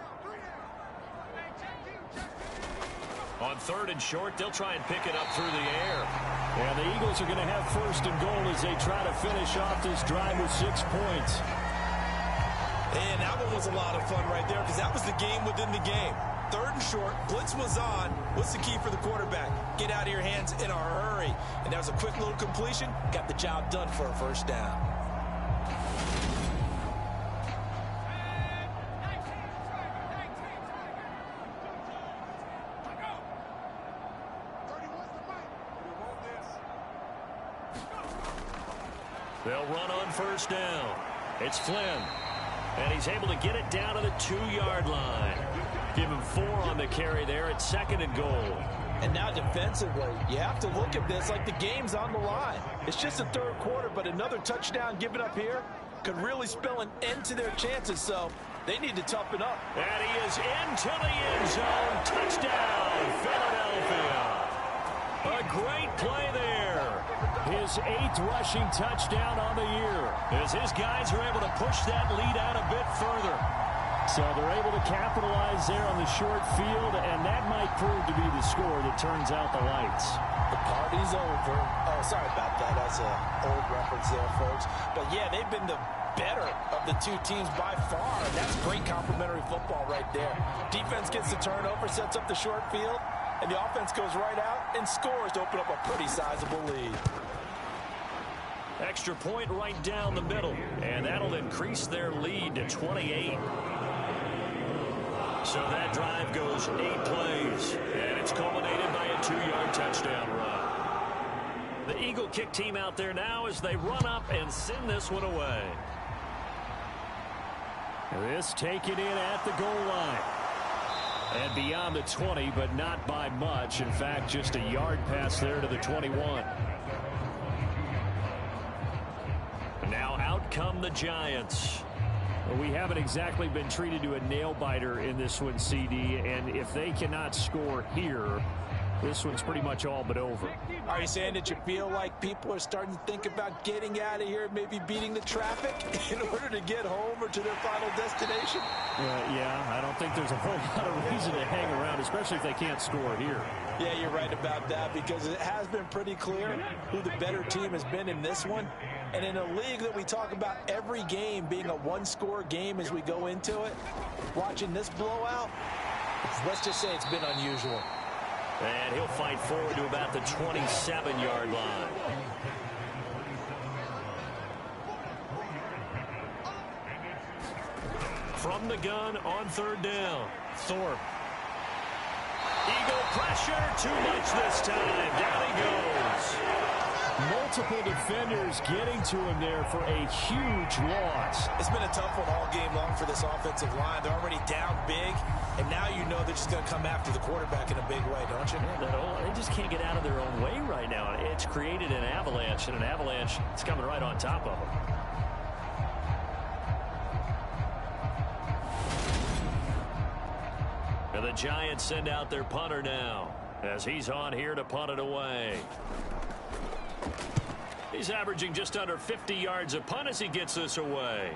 Speaker 2: On 3rd and short, they'll try and pick it up through the air.
Speaker 3: And the Eagles are going to have 1st and goal as they try to finish off this drive with 6 points.
Speaker 5: And that one was a lot of fun right there because that was the game within the game. 3rd and short, blitz was on. What's the key for the quarterback? Get out of your hands in a hurry. And that was a quick little completion. Got the job done for a first down.
Speaker 2: They'll run on first down. It's Flynn. And he's able to get it down to the 2-yard line. Give him 4 on the carry there at 2nd and goal.
Speaker 4: And now defensively, you have to look at this like the game's on the line. It's just the 3rd quarter, but another touchdown given up here could really spell an end to their chances, so they need to toughen up.
Speaker 2: And he is into the end zone. Touchdown, Philadelphia. A great play there.
Speaker 3: His 8th rushing touchdown on the year.
Speaker 2: As his guys are able to push that lead out a bit further.
Speaker 3: So they're able to capitalize there on the short field, and that might prove to be the score that turns out the lights.
Speaker 4: The party's over. Oh, sorry about that. That's an old reference there, folks. But, yeah, they've been the better of the 2 teams by far, and that's great complimentary football right there. Defense gets the turnover, sets up the short field, and the offense goes right out and scores to open up a pretty sizable lead.
Speaker 2: Extra point right down the middle, and that'll increase their lead to 28. So that drive goes 8 plays, and it's culminated by a 2-yard touchdown run. The Eagle kick team out there now as they run up and send this one away.
Speaker 3: This taken in at the goal line. And beyond the 20, but not by much. In fact, just a yard pass there to the 21.
Speaker 2: Now out come the Giants.
Speaker 3: Well, we haven't exactly been treated to a nail-biter in this one, CD, and if they cannot score here, this one's pretty much all but over.
Speaker 4: Are you saying that you feel like people are starting to think about getting out of here, maybe beating the traffic in order to get home or to their final destination?
Speaker 3: Yeah, I don't think there's a whole lot of reason to hang around, especially if they can't score here.
Speaker 4: Yeah, you're right about that because it has been pretty clear who the better team has been in this one. And in a league that we talk about every game being a 1-score game as we go into it, watching this blowout, let's just say it's been unusual.
Speaker 2: And he'll fight forward to about the 27-yard line. From the gun on 3rd down, Thorpe. Eagle pressure, too much this time. Down he goes.
Speaker 3: Multiple defenders getting to him there for a huge loss.
Speaker 5: It's been a tough one all game long for this offensive line. They're already down big, and now you know they're just going to come after the quarterback in a big way, don't you?
Speaker 2: Yeah, they just can't get out of their own way right now. It's created an avalanche, and an avalanche is coming right on top of them. And the Giants send out their punter now as he's on here to punt it away. He's averaging just under 50 yards a punt as he gets this away.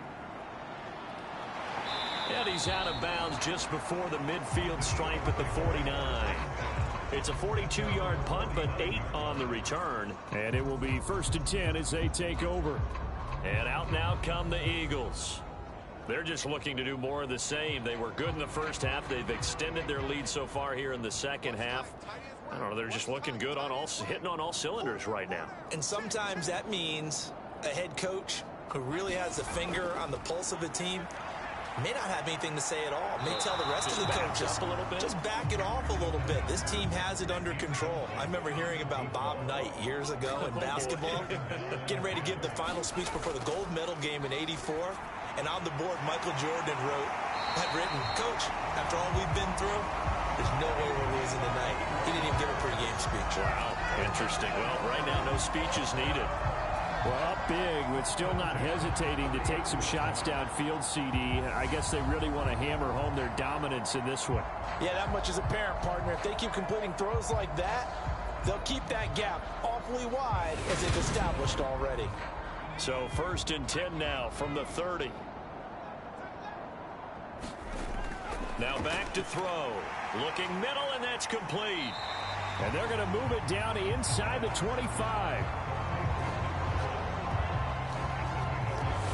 Speaker 2: And he's out of bounds just before the midfield stripe at the 49. It's a 42-yard punt, but 8 on the return.
Speaker 3: And it will be 1st and 10 as they take over.
Speaker 2: And out now come the Eagles. They're just looking to do more of the same. They were good in the first half. They've extended their lead so far here in the second half. I don't know, they're just looking good on hitting on all cylinders right now.
Speaker 5: And sometimes that means a head coach who really has a finger on the pulse of a team may not have anything to say at all. May tell the rest of the coaches,
Speaker 2: a little bit.
Speaker 5: just back it off a little bit. This team has it under control. I remember hearing about Bob Knight years ago in basketball, getting ready to give the final speech before the gold medal game in '84. And on the board, Michael Jordan had written, "Coach, after all we've been through, there's no way we're losing tonight." He didn't even give a pregame speech.
Speaker 2: Wow, interesting. Well, right now, no speech is needed.
Speaker 3: Well, up big, but still not hesitating to take some shots downfield, CD. I guess they really want to hammer home their dominance in this one.
Speaker 4: Yeah, that much is apparent, partner. If they keep completing throws like that, they'll keep that gap awfully wide as they've established already.
Speaker 2: So 1st and 10 now from the 30. Now back to throw. Looking middle, and that's complete.
Speaker 3: And they're going to move it down inside the 25.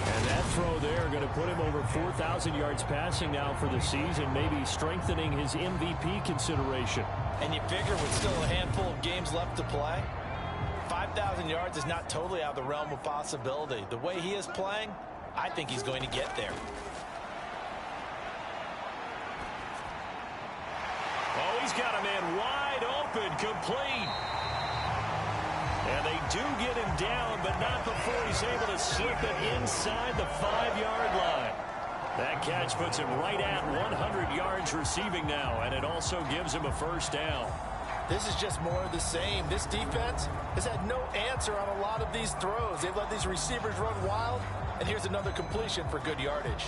Speaker 3: And that throw there, going to put him over 4,000 yards passing now for the season, maybe strengthening his MVP consideration.
Speaker 4: And you figure with still a handful of games left to play, 5,000 yards is not totally out of the realm of possibility. The way he is playing, I think he's going to get there.
Speaker 2: Oh, he's got a man wide open, complete. And they do get him down, but not before he's able to slip it inside the 5-yard line. That catch puts him right at 100 yards receiving now, and it also gives him a first down.
Speaker 4: This is just more of the same. This defense has had no answer on a lot of these throws. They've let these receivers run wild, and here's another completion for good yardage.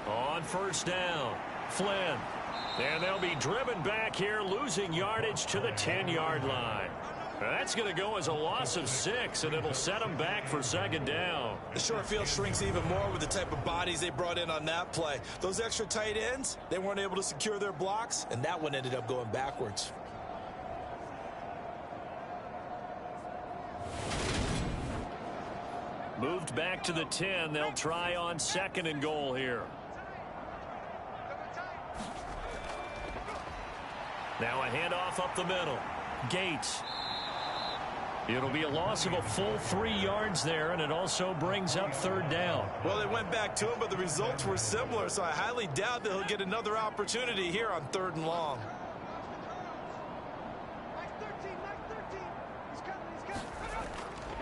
Speaker 2: On first down, Flynn. And they'll be driven back here, losing yardage to the 10-yard line. That's going to go as a loss of 6, and it'll set them back for second down.
Speaker 5: The short field shrinks even more with the type of bodies they brought in on that play. Those extra tight ends, they weren't able to secure their blocks, and that one ended up going backwards.
Speaker 2: Moved back to the 10. They'll try on second and goal here. Now a handoff up the middle. Gates. It'll be a loss of a full 3 yards there, and it also brings up third down.
Speaker 5: Well, they went back to him, but the results were similar, so I highly doubt that he'll get another opportunity here on 3rd and long.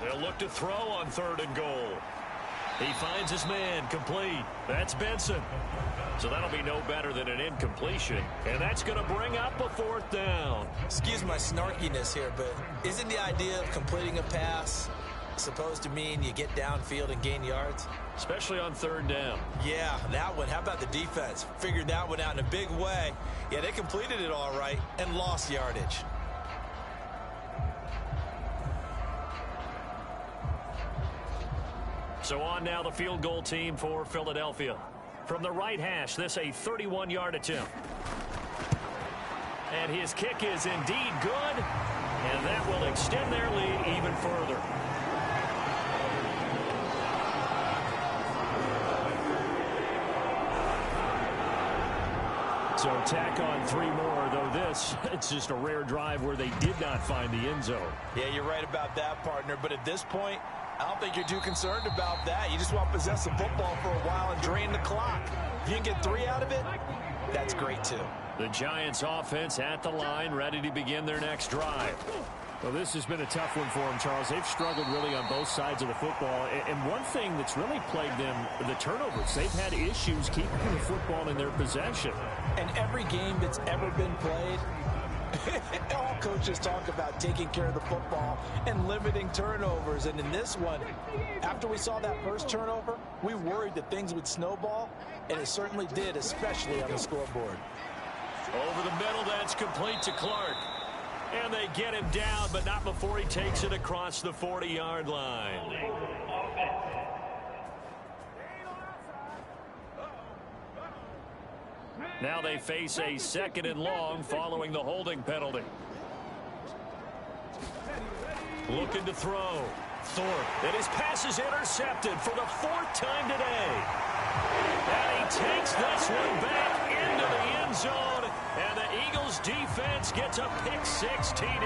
Speaker 2: They'll look to throw on 3rd and goal. He finds his man, complete. That's Benson. So that'll be no better than an incompletion. And that's going to bring up a 4th down.
Speaker 5: Excuse my snarkiness here, but isn't the idea of completing a pass supposed to mean you get downfield and gain yards?
Speaker 2: Especially on 3rd down.
Speaker 5: Yeah, that one. How about the defense? Figured that one out in a big way. Yeah, they completed it all right and lost yardage.
Speaker 2: So on now the field goal team for Philadelphia. From the right hash, this a 31-yard attempt. And his kick is indeed good, and that will extend their lead even further.
Speaker 3: So tack on 3 more, though this, it's just a rare drive where they did not find the end zone.
Speaker 4: Yeah, you're right about that, partner, but at this point, I don't think you're too concerned about that. You just want to possess the football for a while and drain the clock. If you can get 3 out of it, that's great, too.
Speaker 2: The Giants offense at the line, ready to begin their next drive.
Speaker 3: Well, this has been a tough one for them, Charles. They've struggled really on both sides of the football. And one thing that's really plagued them, the turnovers. They've had issues keeping the football in their possession.
Speaker 4: And every game that's ever been played, all coaches talk about taking care of the football and limiting turnovers. And in this one, after we saw that first turnover, we worried that things would snowball, and it certainly did, especially on the scoreboard.
Speaker 2: Over the middle, that's complete to Clark. And they get him down, but not before he takes it across the 40-yard line. Now they face a 2nd and long following the holding penalty. Looking to throw. Thorpe. And his pass is intercepted for the 4th time today. And he takes this one back into the end zone. And the Eagles defense gets a pick-6 TD.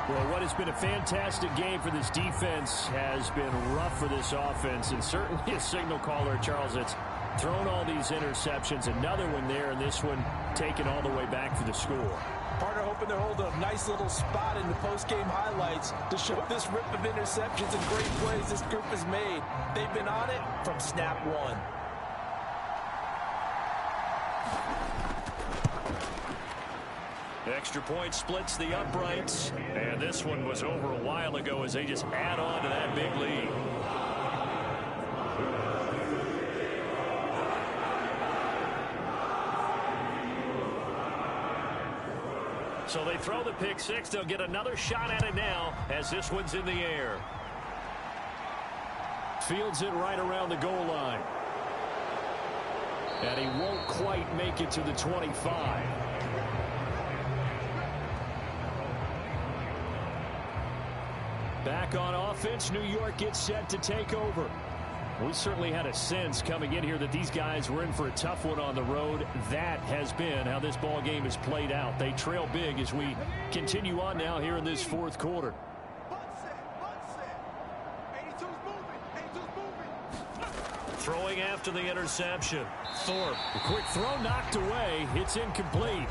Speaker 3: Well, what has been a fantastic game for this defense has been rough for this offense. And certainly a signal caller, Charles, it's thrown all these interceptions. Another one there, and this one taken all the way back for the score.
Speaker 4: Partner hoping they're holding a nice little spot in the post-game highlights to show this rip of interceptions and great plays this group has made. They've been on it from snap 1.
Speaker 2: Extra point splits the uprights. And this one was over a while ago as they just add on to that big lead. So they throw the pick-6. They'll get another shot at it now as this one's in the air.
Speaker 3: Fields it right around the goal line. And he won't quite make it to the 25. Back on offense, New York gets set to take over. We certainly had a sense coming in here that these guys were in for a tough one on the road. That has been how this ball game has played out. They trail big as we continue on now here in this fourth quarter.
Speaker 2: Throwing after the interception. Thorpe.
Speaker 3: The quick throw knocked away. It's incomplete.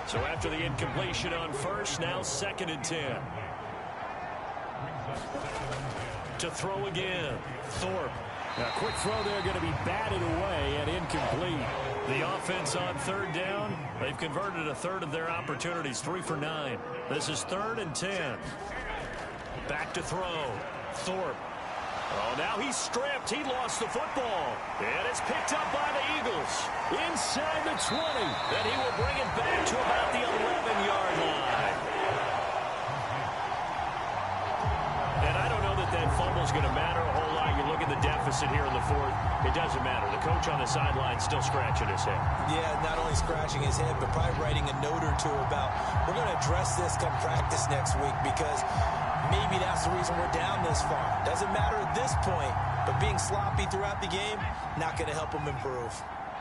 Speaker 2: So after the incompletion on first, now 2nd and 10. To throw again. Thorpe.
Speaker 3: A quick throw there going to be batted away and incomplete.
Speaker 2: The offense on 3rd down. They've converted a third of their opportunities, 3 for 9. This is 3rd and 10. Back to throw. Thorpe. Oh, now he's stripped. He lost the football. And it's picked up by the Eagles.
Speaker 3: Inside the 20.
Speaker 2: Then he will bring it back to about the 11-yard line. And I don't know that that fumble's going to matter a whole lot. You look at the deficit here in the 4th. It doesn't matter. The coach on the sideline still scratching his head.
Speaker 5: Yeah, not only scratching his head, but probably writing a note or two about, we're going to address this come practice next week, because maybe that's the reason we're down this far. Doesn't matter at this point, but being sloppy throughout the game, not going to help them improve.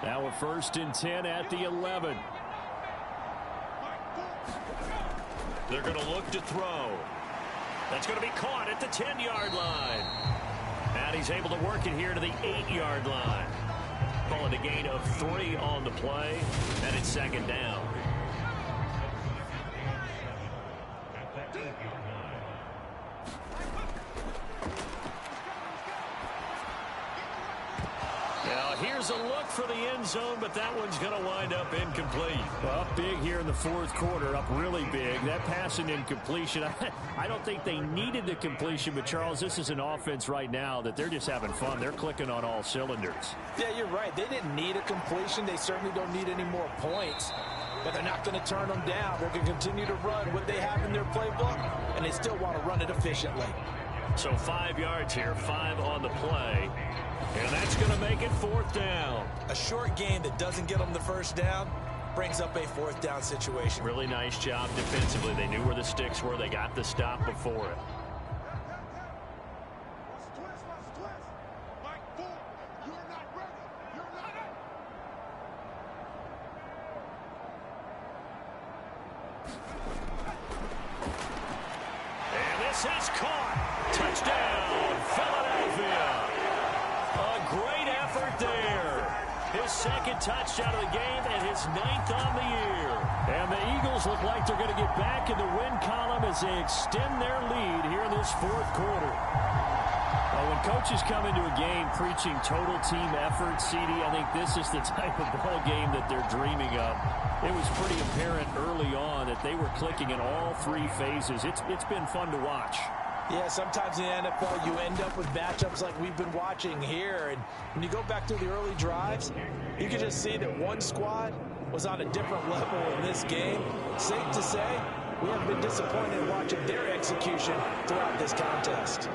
Speaker 3: Now a 1st and 10 at the 11.
Speaker 2: They're going to look to throw. That's going to be caught at the 10-yard line. And he's able to work it here to the 8-yard line. Calling a gain of 3 on the play, and it's 2nd down. Now here's a look for the end zone, but that one's going to wind up incomplete.
Speaker 3: Well, up big here in the 4th quarter, up really big. That passing incompletion, I don't think they needed the completion, but Charles, this is an offense right now that they're just having fun. They're clicking on all cylinders.
Speaker 4: Yeah, you're right. They didn't need a completion. They certainly don't need any more points, but they're not going to turn them down. They're going to continue to run what they have in their playbook, and they still want to run it efficiently.
Speaker 2: So 5 yards here, 5 on the play. And that's going to make it 4th down.
Speaker 5: A short game that doesn't get them the 1st down brings up a 4th down situation.
Speaker 2: Really nice job defensively. They knew where the sticks were. They got the stop before it. And this is caught. Touchdown, Philadelphia. A great effort there. His 2nd touchdown of the game and his 9th on the year.
Speaker 3: And the Eagles look like they're going to get back in the win column as they extend their lead here in this 4th quarter. When coaches come into a game preaching total team effort, CD, I think this is the type of ball game that they're dreaming of. It was pretty apparent early on that they were clicking in all 3 phases. It's been fun to watch.
Speaker 4: Yeah, sometimes in the NFL you end up with matchups like we've been watching here. And when you go back to the early drives, you can just see that one squad was on a different level in this game. Safe to say, we have been disappointed in watching their execution throughout this contest.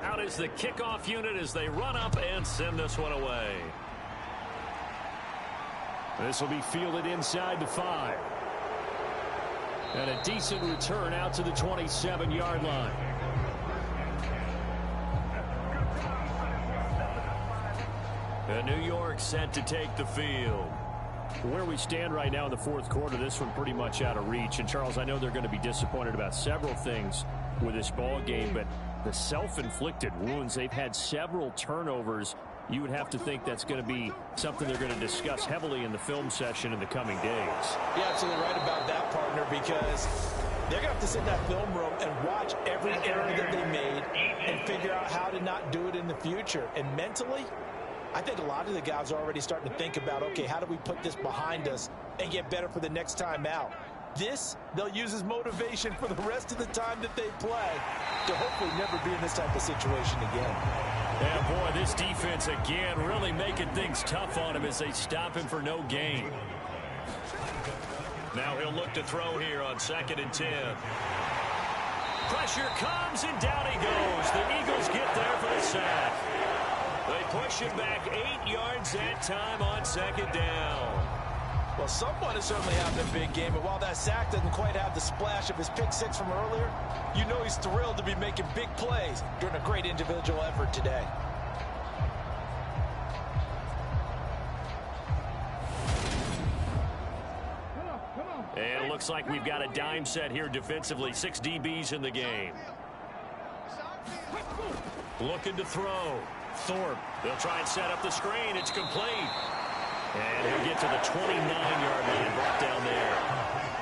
Speaker 2: Out is the kickoff unit as they run up and send this one away.
Speaker 3: This will be fielded inside the 5. And a decent return out to the 27-yard line.
Speaker 2: And New York set to take the field.
Speaker 3: Where we stand right now in the 4th quarter, this one pretty much out of reach. And, Charles, I know they're going to be disappointed about several things with this ball game, but the self-inflicted wounds, they've had several turnovers. You would have to think that's going to be something they're going to discuss heavily in the film session in the coming days.
Speaker 4: You're absolutely right about that, partner, because they're going to have to sit in that film room and watch every error that they made and figure out how to not do it in the future. And mentally, I think a lot of the guys are already starting to think about, okay, how do we put this behind us and get better for the next time out? This, they'll use as motivation for the rest of the time that they play to hopefully never be in this type of situation again.
Speaker 2: Yeah, boy, this defense again really making things tough on him as they stop him for no gain. Now he'll look to throw here on 2nd and 10. Pressure comes, and down he goes. The Eagles get there for the sack. They push pushing back 8 yards that time on second down.
Speaker 5: Well, someone is certainly having a big game, and while that sack doesn't quite have the splash of his pick six from earlier, you know he's thrilled to be making big plays during a great individual effort today.
Speaker 2: And it looks like we've got a dime set here defensively. 6 DBs in the game. Looking to throw. Thorpe. They'll try and set up the screen. It's complete. And he'll get to the 29-yard line, brought down there.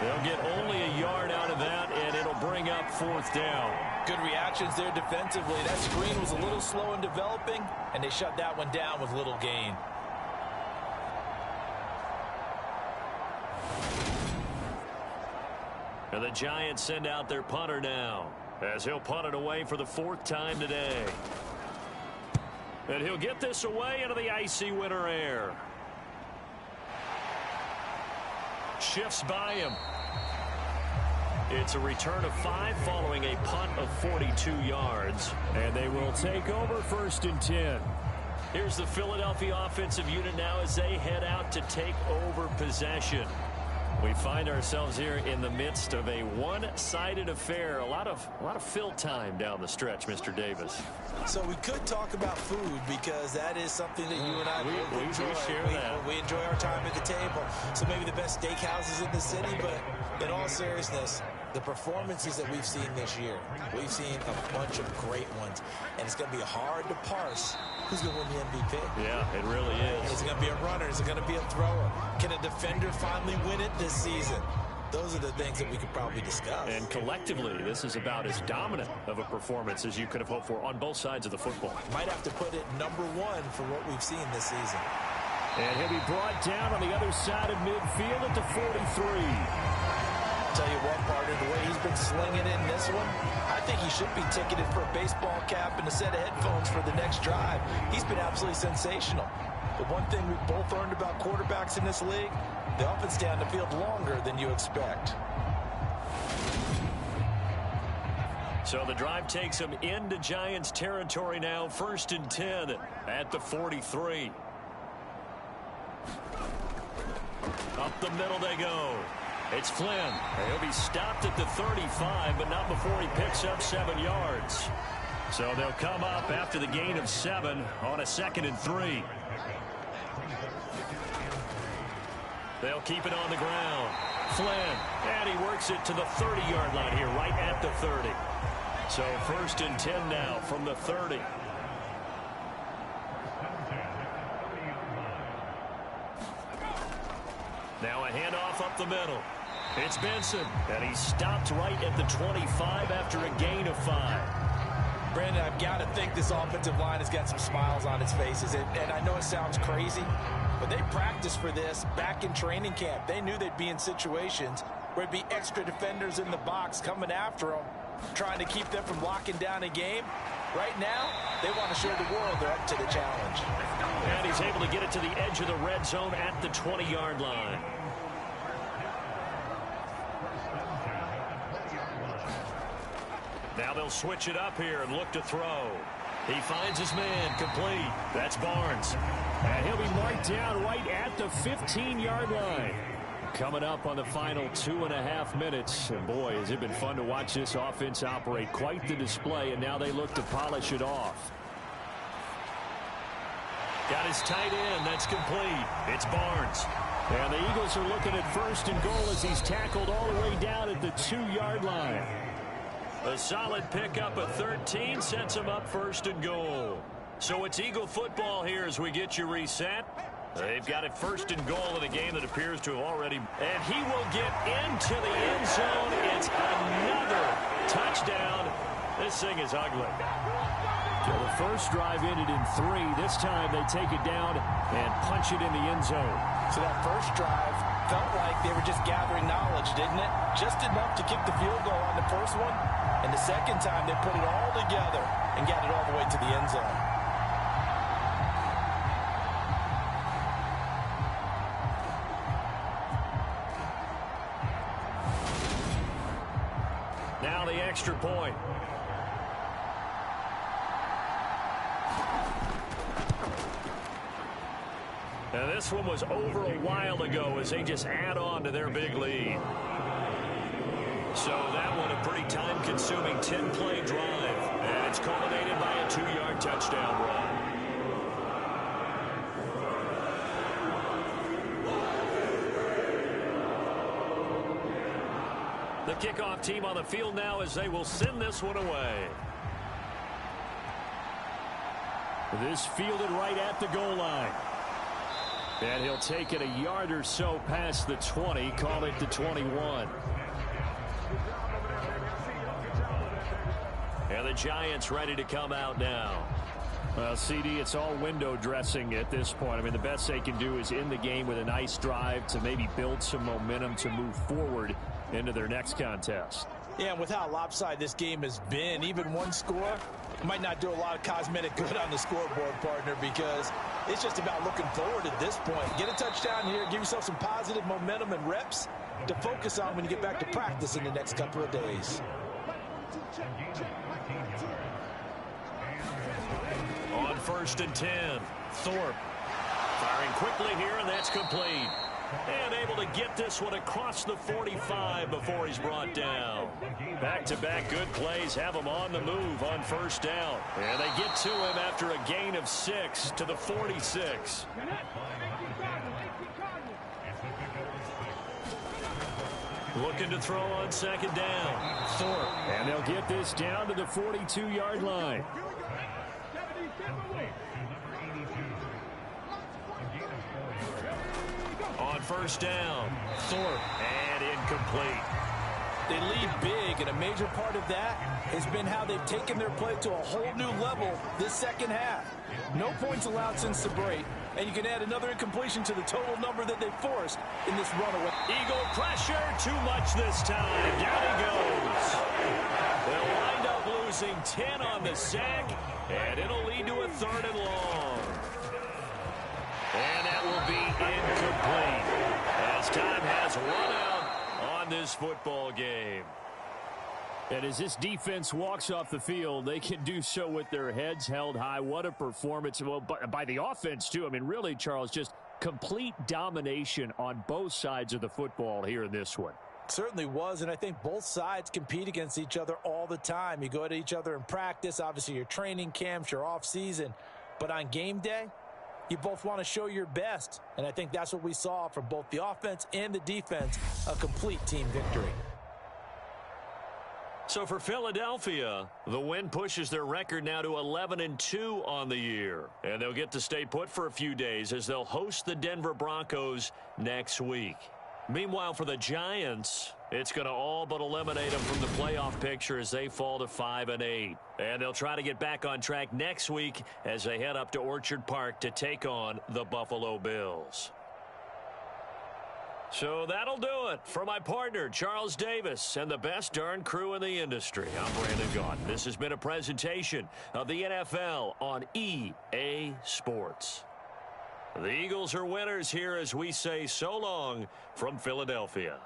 Speaker 2: They'll get only a yard out of that, and it'll bring up 4th down.
Speaker 5: Good reactions there defensively. That screen was a little slow in developing, and they shut that one down with little gain.
Speaker 2: And the Giants send out their punter now, as he'll punt it away for the 4th time today. And he'll get this away into the icy winter air. Shifts by him. It's a return of 5 following a punt of 42 yards.
Speaker 3: And they will take over 1st and 10.
Speaker 2: Here's the Philadelphia offensive unit now as they head out to take over possession. We find ourselves here in the midst of a one-sided affair. A lot of fill time down the stretch, Mr. Davis.
Speaker 5: So we could talk about food because that is something that you and I both enjoy.
Speaker 2: We share that.
Speaker 5: We enjoy our time at the table. So maybe the best steakhouses in the city, but in all seriousness, the performances that we've seen this year, we've seen a bunch of great ones, and it's going to be hard to parse who's going to win the MVP.
Speaker 2: Yeah, it really is.
Speaker 5: Is it going to be a runner? Is it going to be a thrower? Can a defender finally win it this season? Those are the things that we could probably discuss.
Speaker 2: And collectively, this is about as dominant of a performance as you could have hoped for on both sides of the football.
Speaker 5: Might have to put it #1 for what we've seen this season.
Speaker 3: And he'll be brought down on the other side of midfield at the 43.
Speaker 5: Tell you what, partner, the way he's been slinging in this one, I think he should be ticketed for a baseball cap and a set of headphones for the next drive. He's been absolutely sensational. But one thing we've both learned about quarterbacks in this league, they often stay on the field longer than you expect.
Speaker 2: So the drive takes them into Giants territory now. 1st and 10 at the 43. Up the middle they go. It's Flynn. He'll be stopped at the 35, but not before he picks up 7 yards. So they'll come up after the gain of 7 on a 2nd and 3. They'll keep it on the ground. Flynn, and he works it to the 30-yard line here, right at the 30. So 1st and 10 now from the 30. Now a handoff up the middle. It's Benson, and he's stopped right at the 25 after a gain of 5.
Speaker 5: Brandon, I've got to think this offensive line has got some smiles on its faces. And I know it sounds crazy, but they practiced for this back in training camp. They knew they'd be in situations where it'd be extra defenders in the box coming after them, trying to keep them from locking down a game. Right now, they want to show the world they're up to the challenge.
Speaker 2: And he's able to get it to the edge of the red zone at the 20-yard line. Now they'll switch it up here and look to throw. He finds his man, complete. That's Barnes.
Speaker 3: And he'll be marked down right at the 15-yard line. Coming up on the final 2.5 minutes. And boy, has it been fun to watch this offense operate. Quite the display, and now they look to polish it off.
Speaker 2: Got his tight end. That's complete. It's Barnes.
Speaker 3: And the Eagles are looking at 1st and goal as he's tackled all the way down at the 2-yard line.
Speaker 2: A solid pickup of 13 sets him up 1st and goal. So it's Eagle football here as we get you reset. They've got it 1st and goal in a game that appears to have already. And he will get into the end zone. It's another touchdown. This thing is ugly.
Speaker 3: So the first drive ended in 3. This time they take it down and punch it in the end zone.
Speaker 5: So that first drive felt like they were just gathering knowledge, didn't it? Just enough to kick the field goal on the first one. And the second time they put it all together and got it all the way to the end zone.
Speaker 2: Now the extra point. This one was over a while ago as they just add on to their big lead. So that one a pretty time-consuming 10-play drive. And it's culminated by a 2-yard touchdown run. The kickoff team on the field now as they will send this one away.
Speaker 3: This fielded right at the goal line. And he'll take it a yard or so past the 20, call it the 21.
Speaker 2: And the Giants ready to come out now.
Speaker 3: Well, CD, it's all window dressing at this point. I mean, the best they can do is end the game with a nice drive to maybe build some momentum to move forward into their next contest.
Speaker 4: Yeah, and with how lopsided this game has been, even one score might not do a lot of cosmetic good on the scoreboard, partner, because it's just about looking forward at this point. Get a touchdown here, give yourself some positive momentum and reps to focus on when you get back to practice in the next couple of days.
Speaker 2: On 1st and 10, Thorpe firing quickly here, and that's complete. And able to get this one across the 45 before he's brought down. Back-to-back good plays have him on the move on 1st down. And they get to him after a gain of 6 to the 46. Looking to throw on 2nd down.
Speaker 3: Thorpe. And they'll get this down to the 42-yard line.
Speaker 2: On 1st down, Thorpe, and incomplete.
Speaker 4: They lead big, and a major part of that has been how they've taken their play to a whole new level this second half. No points allowed since the break, and you can add another incompletion to the total number that they forced in this runaway.
Speaker 2: Eagle pressure, too much this time. Down he goes. They'll wind up losing 10 on the sack, and it'll lead to a 3rd and long. And that will be incomplete as time has run out on this football game.
Speaker 3: And as this defense walks off the field, they can do so with their heads held high. What a performance. Well, by the offense, too. I mean, really, Charles, just complete domination on both sides of the football here in this one.
Speaker 4: Certainly was, and I think both sides compete against each other all the time. You go at each other in practice, obviously your training camps, your off-season. But on game day, you both want to show your best, and I think that's what we saw from both the offense and the defense, a complete team victory.
Speaker 2: So for Philadelphia, the win pushes their record now to 11-2 on the year. And they'll get to stay put for a few days as they'll host the Denver Broncos next week. Meanwhile, for the Giants, it's going to all but eliminate them from the playoff picture as they fall to 5-8. And they'll try to get back on track next week as they head up to Orchard Park to take on the Buffalo Bills. So that'll do it for my partner, Charles Davis, and the best darn crew in the industry. I'm Brandon Gaudin. This has been a presentation of the NFL on EA Sports. The Eagles are winners here as we say so long from Philadelphia.